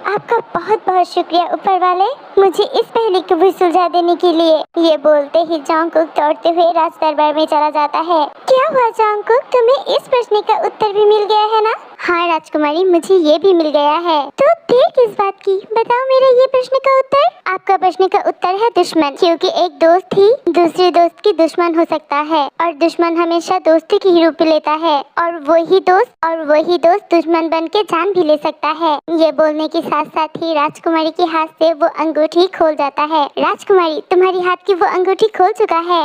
Speaker 1: आपका बहुत बहुत शुक्रिया ऊपर वाले, मुझे इस पहेली को भी सुलझा देने के लिए। ये बोलते ही जांगकुक दौड़ते हुए राज दरबार में चला जाता है। क्या हुआ जांगकुक, तुम्हें इस प्रश्न का उत्तर भी मिल गया है ना? हाँ राजकुमारी, मुझे ये भी मिल गया है। तो देर किस बात की, बताओ मेरा ये प्रश्न का उत्तर। आपका प्रश्न का उत्तर है दुश्मन, क्योंकि एक दोस्त ही दूसरे दोस्त की दुश्मन हो सकता है और दुश्मन हमेशा दोस्ती की ही रूप लेता है, और वही दोस्त दुश्मन बन के जान भी ले सकता है। ये बोलने के साथ साथ ही राजकुमारी के हाथ से वो अंगूठी खोल जाता है। राजकुमारी, तुम्हारी हाथ की वो अंगूठी खोल चुका है।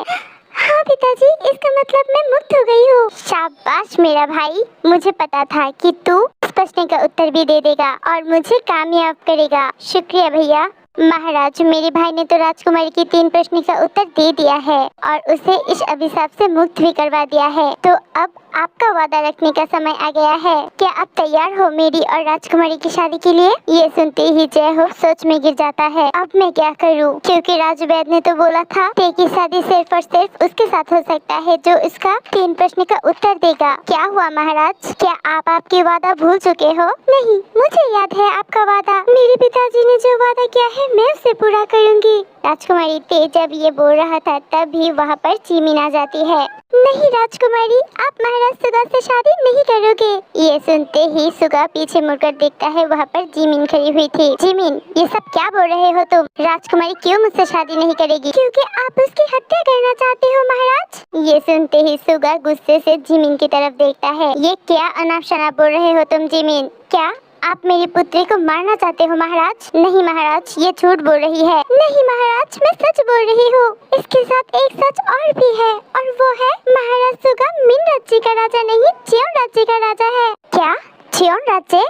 Speaker 1: हाँ पिताजी, इसका मतलब मैं मुक्त हो गई हूँ। शाबाश मेरा भाई, मुझे पता था कि तू इस प्रश्न का उत्तर भी दे देगा और मुझे कामयाब करेगा। शुक्रिया भैया। महाराज, मेरे भाई ने तो राजकुमारी की 3 प्रश्न का उत्तर दे दिया है और उसे इस अभिशाप से मुक्त भी करवा दिया है। तो अब आपका वादा रखने का समय आ गया है। क्या आप तैयार हो मेरी और राजकुमारी की शादी के लिए? ये सुनते ही जय हो सोच में गिर जाता है। अब मैं क्या करूं? क्योंकि राजू वैद ने तो बोला था कि शादी सिर्फ और सिर्फ उसके साथ हो सकता है जो इसका 3 प्रश्न का उत्तर देगा। क्या हुआ महाराज, क्या आप आपके वादा भूल चुके हो? नहीं, मुझे याद है आपका वादा। मेरे पिताजी ने जो वादा किया है मैं उसे पूरा करूंगी। राजकुमारी ते जब ये बोल रहा था तभी वहाँ पर जिमिन आ जाती है। नहीं राजकुमारी, आप महाराज सुगा से शादी नहीं करोगे। ये सुनते ही सुगा पीछे मुड़कर देखता है, वहाँ पर जिमिन खड़ी हुई थी। जिमिन, ये सब क्या बोल रहे हो तुम? राजकुमारी क्यों मुझसे शादी नहीं करेगी? क्योंकि आप उसकी हत्या करना चाहते हो महाराज। ये सुनते ही सुगा गुस्से से जिमिन की तरफ देखता है। ये क्या अनाप शनाप बोल रहे हो तुम जिमिन? क्या आप मेरी पुत्री को मारना चाहते हो महाराज? नहीं महाराज, ये झूठ बोल रही है। नहीं महाराज, मैं सच बोल रही हूँ। इसके साथ एक सच और भी है, और वो है महाराज सुगा मिन राज्य का राजा नहीं, चियोन राज्य का राजा है। क्या? चियोन राज्य?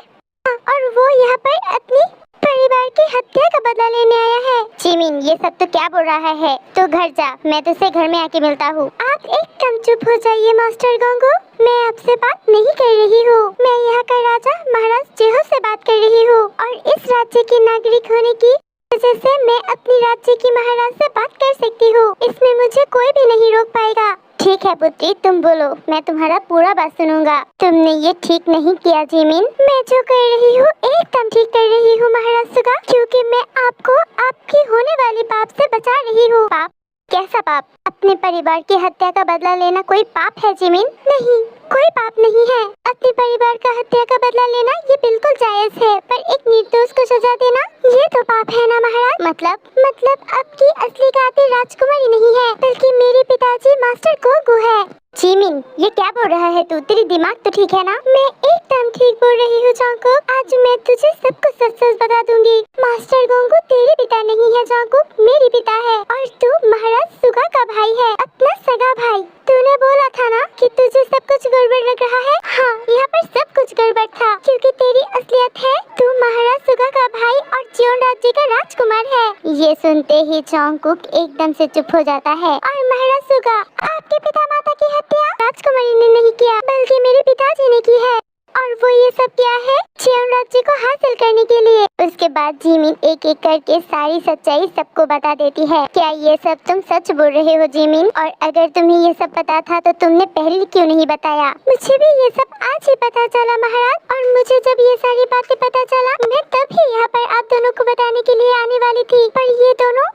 Speaker 1: और वो यहाँ पर अपनी परिवार की हत्या का बदला लेने आया है। जिमिन, ये सब तो क्या बोल रहा है? तो घर जा, मैं तुझसे घर में आके मिलता हूँ। आप एकदम चुप हो जाइए मास्टर गोंगो, मैं आपसे बात नहीं कर रही हूँ। मैं यहाँ का राजा महाराज जेहो से बात कर रही हूँ, और इस राज्य की नागरिक होने की वजह से मैं अपनी राज्य की महाराज से बात कर सकती हूँ। इसमें मुझे कोई भी नहीं रोक पाएगा। ठीक है पुत्री, तुम बोलो, मैं तुम्हारा पूरा बात सुनूंगा। तुमने ये ठीक नहीं किया जिमिन। मैं जो कर रही हूँ एकदम ठीक कर रही हूँ महाराज सुगा, क्योंकि मैं आपको आपकी होने वाली पाप से बचा रही हूँ। पाप? कैसा पाप? अपने परिवार की हत्या का बदला लेना कोई पाप है जिमिन? नहीं, कोई पाप नहीं है। अपने परिवार का हत्या का बदला लेना ये बिल्कुल जायज है, पर एक निर्दोष को सजा देना ये तो पाप है ना महाराज। मतलब आपकी असली कातिल राजकुमारी नहीं है, बल्कि मेरे पिताजी मास्टर गोंगू है। जिमिन, ये क्या बोल रहा है तू? तेरी दिमाग तो ठीक है ना? मैं एकदम ठीक बोल रही हूँ जॉन्गकुक। आज मैं तुझे सब कुछ सच बता दूंगी। मास्टर गोंगू तेरे पिता नहीं है जॉन्गकुक, मेरी पिता है, और तू महाराज सुगा का भाई है, अपना सगा भाई। तूने बोला था ना कि तुझे सब कुछ गड़बड़ लग रहा है? हाँ, यहाँ पर सब कुछ गड़बड़ था, क्योंकि तेरी असलियत है तू महाराज सुगा का भाई और चियोन राज्य का राजकुमार है। ये सुनते ही जॉन्गकुक एकदम से चुप हो जाता है। और महाराज सुगा, आपके पिता माता की हत्या राजकुमारी ने नहीं किया, बल्कि मेरे पिताजी ने की है, और वो ये सब क्या है चियोन राज्य को हासिल करने के लिए। उसके बाद जिमिन एक एक करके सारी सच्चाई सबको बता देती है। क्या ये सब तुम सच बोल रहे हो जिमिन? और अगर तुम्हें ये सब पता था तो तुमने पहले क्यों नहीं बताया? मुझे भी ये सब आज ही पता चला महाराज, और मुझे जब ये सारी बातें पता चला मैं तभी यहाँ पर आप दोनों को बताने के लिए आने वाली थी, पर ये दोनों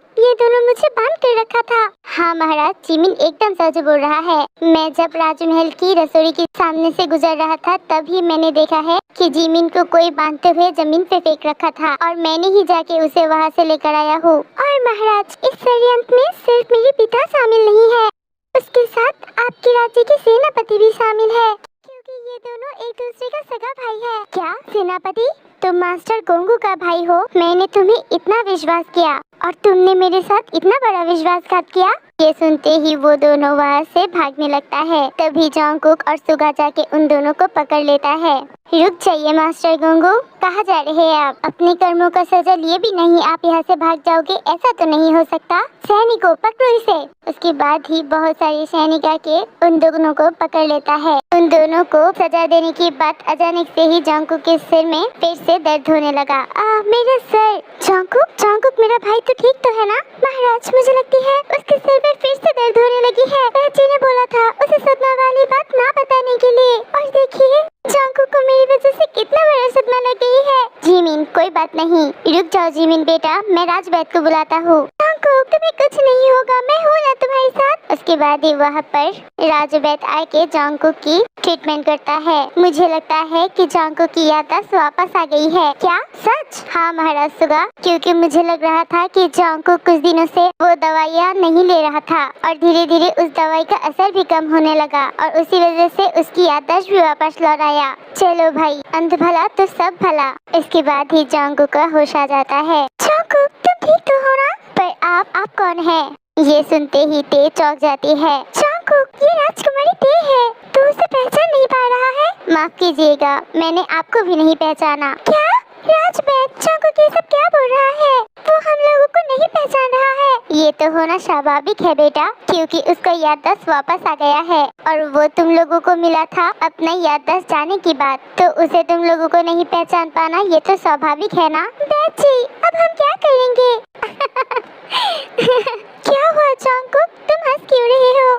Speaker 1: मुझे बांध कर रखा था। हाँ महाराज, जिमिन एकदम सच बोल रहा है। मैं जब राजमहल की रसोई के सामने से गुजर रहा था तभी मैंने देखा है कि जिमिन को कोई बांधते हुए जमीन पे फेंक रखा था, और मैंने ही जाके उसे वहाँ से लेकर आया हूँ। और महाराज, इस षड्यंत्र में सिर्फ मेरे पिता शामिल नहीं है, उसके साथ आपके राज्य के सेनापति भी शामिल है, क्योंकि ये दोनों एक दूसरे का सगा भाई है। क्या सेनापति? तुम मास्टर गोंगू का भाई हो? मैंने तुम्हें इतना विश्वास किया और तुमने मेरे साथ इतना बड़ा विश्वासघात किया? ये सुनते ही वो दोनों वहाँ से भागने लगता है। तभी जॉन्गकुक और सुगा जाके उन दोनों को पकड़ लेता है। रुक जाइए मास्टर गोंगू, कहाँ जा रहे हैं आप? अपने कर्मों का सजा लिए भी नहीं आप यहाँ से भाग जाओगे? ऐसा तो नहीं हो सकता। सैनिकों, पकड़ो इसे। उसके बाद ही बहुत सारे सैनिक आके उन दोनों को पकड़ लेता है। उन दोनों को सजा देने की बात अचानक से ही जॉन्गकुक के सिर में फिर से दर्द होने लगा। मेरा सर। जॉन्गकुक मेरा भाई तो ठीक तो है ना? महाराज, मुझे लगती है उसके सिर में फिर से दर्द होने लगी है। राजी ने बोला था उसे सदमा वाली बात ना बताने के लिए, और देखिए जॉन्गकुक को मेरी वजह से कितना बड़ा सदमा लग गई है। जिमिन, कोई बात नहीं, रुक जाओ जिमिन बेटा, मैं राजवैद्य को बुलाता हूँ। जॉन्गकुक, तुम्हें कुछ नहीं होगा, मैं हूँ ना तुम्हारे साथ। उसके बाद ही वहाँ पर राजवैद्य आके जॉन्गकुक की ट्रीटमेंट करता है। मुझे लगता है कि जॉन्गकुक की याददाश्त वापस आ गई है। क्या सच? हाँ महाराज सुगा, क्योंकि मुझे लग रहा था कि जॉन्गकुक कुछ दिनों से वो दवाइयाँ नहीं ले रहा था, और धीरे धीरे उस दवाई का असर भी कम होने लगा, और उसी वजह से उसकी याददाश्त भी वापस लौट आया। चलो भाई, अंत भला तो सब भला। इसके बाद ही जॉन्गकुक का होश आ जाता है। जॉन्गकुक, तुम ठीक तो हो ना? पर आप कौन है? ये सुनते ही ते चौंक जाती है। जॉन्गकुक, ये राजकुमारी ते है, तू उसे पहचान नहीं पा रहा है? माफ कीजिएगा, मैंने आपको भी नहीं पहचाना। क्या? राजवैद्य, जॉन्गकुक ये सब क्या बोल रहा है? वो हम लोगों को नहीं पहचान रहा है। ये तो होना स्वाभाविक है बेटा, क्योंकि उसका याददाश्त वापस आ गया है, और वो तुम लोगों को मिला था अपना याददाश्त जाने की बात, तो उसे तुम लोगों को नहीं पहचान पाना ये तो स्वाभाविक है ना? बैची, अब हम क्या करेंगे? क्या हुआ जॉन्गकुक, तुम हंस क्यों रहे हो?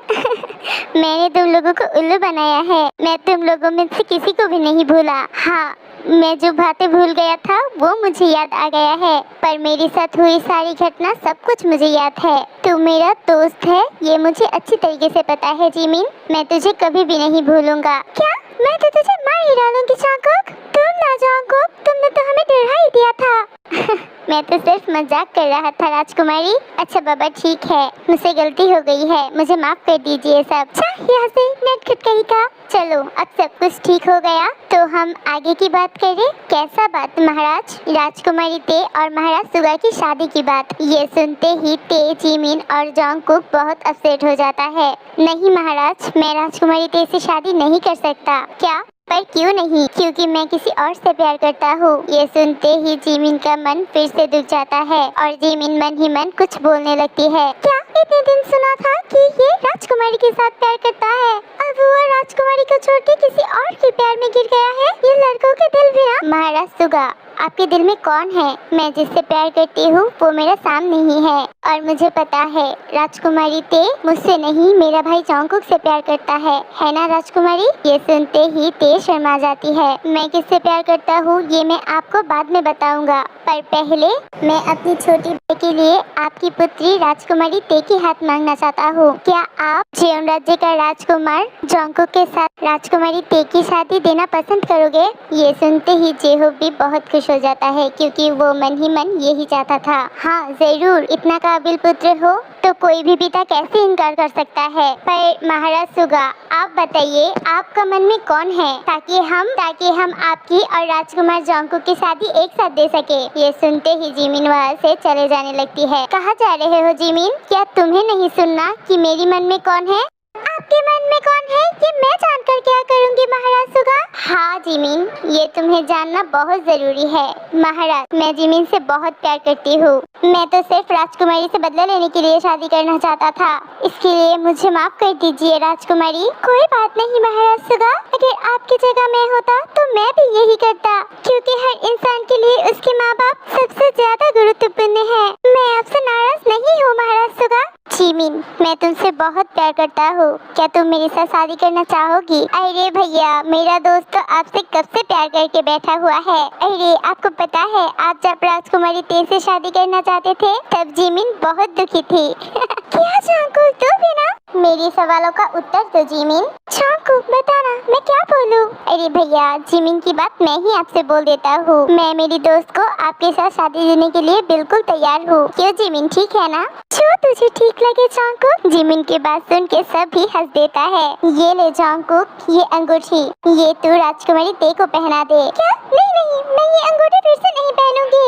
Speaker 1: मैंने तुम लोगों को उल्लू बनाया है, मैं तुम लोगों में से किसी को भी नहीं भूला। हाँ, मैं जो बातें भूल गया था वो मुझे याद आ गया है, पर मेरे साथ हुई सारी घटना सब कुछ मुझे याद है। तू मेरा दोस्त है ये मुझे अच्छी तरीके से पता है जिमिन, मैं तुझे कभी भी नहीं भूलूंगा। क्या? मैं तो तुझे मार ही डालूंगी जॉन्गकुक। तुम ना जॉन्गकुक, तुमने तो हमें डरा ही दिया था। मैं तो सिर्फ मजाक कर रहा था राजकुमारी। अच्छा बाबा ठीक है, मुझसे गलती हो गई है, मुझे माफ कर दीजिए सब। यहाँ से नटखट कहीं का। चलो अब सब कुछ ठीक हो गया तो हम आगे की बात करें। कैसा बात महाराज? राजकुमारी ते और महाराज सुगा की शादी की बात। ये सुनते ही ते, जिमिन और जॉन्गकुक बहुत अपसेट हो जाता है। नहीं महाराज, मैं राजकुमारी ते से शादी नहीं कर सकता। क्या? पर क्यों नहीं? क्योंकि मैं किसी और से प्यार करता हूँ। ये सुनते ही जिमिन का मन फिर से दुख जाता है और जिमिन मन ही मन कुछ बोलने लगती है। क्या? इतने दिन सुना था कि ये राजकुमारी के साथ प्यार करता है, अब वो राजकुमारी को छोड़ के किसी और के प्यार में गिर गया है। ये लड़कों के दिल भी ना। महाराज सुगा, आपके दिल में कौन है? मैं जिससे प्यार करती हूँ वो मेरा सामने ही है और मुझे पता है राजकुमारी ते मुझसे नहीं मेरा भाई जॉन्गकुक से प्यार करता है ना राजकुमारी? ये सुनते ही ते शर्मा जाती है। मैं किससे प्यार करता हूँ ये मैं आपको बाद में बताऊंगा, पर पहले मैं अपनी छोटी बहन के लिए आपकी पुत्री राजकुमारी ते की हाथ मांगना चाहता हूँ। क्या आप जेओन राज्य का राजकुमार जॉन्गकुक के साथ राजकुमारी ते की शादी देना पसंद करोगे? ये सुनते ही जेहोब भी बहुत खुश हो जाता है क्योंकि वो मन ही मन यही चाहता था। हाँ जरूर, इतना काबिल पुत्र हो तो कोई भी पिता कैसे इनकार कर सकता है। पर महाराज सुगा आप बताइए आपका मन में कौन है ताकि हम आपकी और राजकुमार जॉन्गकुक की शादी एक साथ दे सके। ये सुनते ही जिमिन वहाँ से चले जाने लगती है। कहाँ जा रहे हो जिमिन? क्या तुम्हें नहीं सुनना कि मेरी मन में कौन है? आपके मन में कौन है ये मैं जानकर क्या करूंगी महाराज सुगा? हाँ जिमिन, ये तुम्हें जानना बहुत जरूरी है। महाराज मैं जिमिन से बहुत प्यार करती हूँ। मैं तो सिर्फ राजकुमारी से बदला लेने के लिए शादी करना चाहता था, इसके लिए मुझे माफ कर दीजिए राजकुमारी। कोई बात नहीं महाराज सुगा, अगर आपकी जगह मैं होता तो मैं भी यही करता, क्योंकि हर इंसान के लिए उसके माँ बाप सबसे ज्यादा गुरुत्वपूर्ण है। मैं आपसे नाराज नहीं हूँ महाराज सुगा। जिमिन मैं तुमसे बहुत प्यार करता हूँ, क्या तुम मेरे साथ शादी करना चाहोगी? अरे भैया मेरा दोस्त तो आपसे कब से प्यार करके बैठा हुआ है। अरे आपको पता है आप जब राजकुमारी ते से शादी करना चाहते थे तब जिमिन बहुत दुखी थी। क्या जॉन्गकुक तू भी ना? मेरे सवालों का उत्तर दो जिमिन। जॉन्गकुक बताना मैं क्या बोलूं? अरे भैया जिमिन की बात मैं ही आपसे बोल देता हूँ। मैं मेरी दोस्त को आपके साथ शादी देने के लिए बिल्कुल तैयार हूँ। क्यों जिमिन ठीक है ना? जो तुझे ठीक लगे जॉन्गकुक। जिमिन की बात सुन के सब भी हंस देता है। ये ले जॉन्गकुक ये अंगूठी, ये तू राजकुमारी ते को पहना दे। क्या? नहीं मैं ये अंगूठी फिर से नहीं पहनूंगी।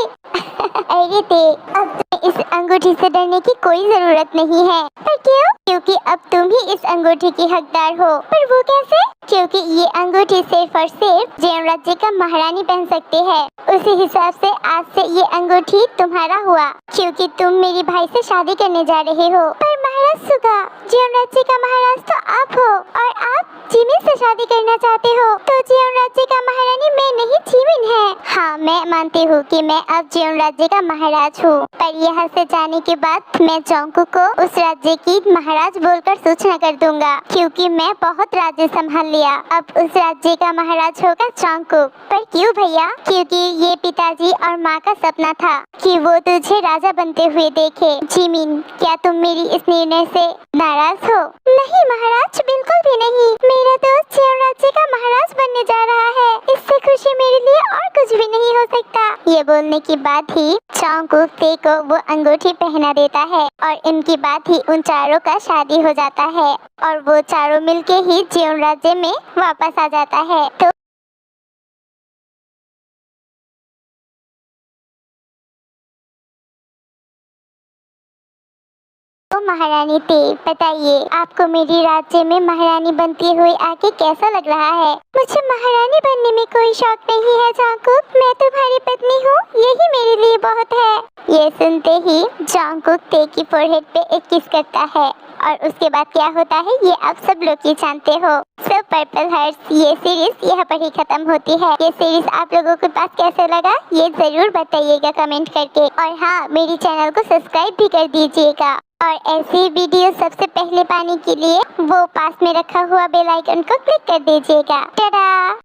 Speaker 1: अरे ते अब इस अंगूठी से डरने की कोई जरूरत नहीं है। पर क्यों? क्योंकि अब तुम ही इस अंगूठी की हकदार हो। पर वो कैसे? क्योंकि ये अंगूठी सिर्फ और सिर्फ जेओन राज्य का महारानी पहन सकती है। उसी हिसाब से आज से ये अंगूठी तुम्हारा हुआ, क्योंकि तुम मेरे भाई से शादी करने जा रहे हो। पर महाराज सुगा जेओन राज्य का महाराज तो आप हो और आप जिमिन से शादी करना चाहते हो, तो जेओन राज्य का महारानी मैं नहीं जिमिन है। हाँ मैं मानती हूँ कि मैं अब जेओन राज्य का महाराज हूँ, पर यहाँ से जाने के बाद मैं जॉन्गकुक को उस राज्य की महाराज बोलकर सूचना कर दूंगा, क्योंकि मैं बहुत राज्य संभाल लिया। अब उस राज्य का महाराज होगा जॉन्गकुक। पर क्यों भैया? क्योंकि ये पिताजी और माँ का सपना था कि वो तुझे राजा बनते हुए देखे। जिमिन क्या तुम मेरी इस निर्णय से नाराज हो? नहीं महाराज बिल्कुल भी नहीं, मेरा दोस्त जेओन राज्य का महाराज बनने जा रहा है, इससे खुशी मेरे लिए और कुछ भी नहीं हो सकता। ये बोलने के बाद ही जॉन्गकुक ते को वो अंगूठी पहना देता है और इनकी बात ही उन चारों का शादी हो जाता है और वो चारों मिलके ही जेओन राज्य में वापस आ जाता है। तो महारानी ते बताइए आपको मेरी राज्य में महारानी बनती हुई आके कैसा लग रहा है? मुझे महारानी बनने में कोई शौक नहीं है जॉन्गकुक, मैं तुम्हारी पत्नी हूँ, यही मेरे लिए बहुत है। ये सुनते ही जॉन्गकुक ते की फोरहेड पे एक किस करता है और उसके बाद क्या होता है ये आप सब लोग ही जानते हो। सो पर्पल हार्ट्स ये सीरीज यहाँ पर ही खत्म होती है। ये सीरीज आप लोगों के पास कैसे लगा ये जरूर बताइएगा कमेंट करके, और हाँ मेरी चैनल को सब्सक्राइब भी कर दीजिएगा और ऐसी वीडियो सबसे पहले पाने के लिए वो पास में रखा हुआ बेल आइकन को क्लिक कर दीजिएगा। टाटा।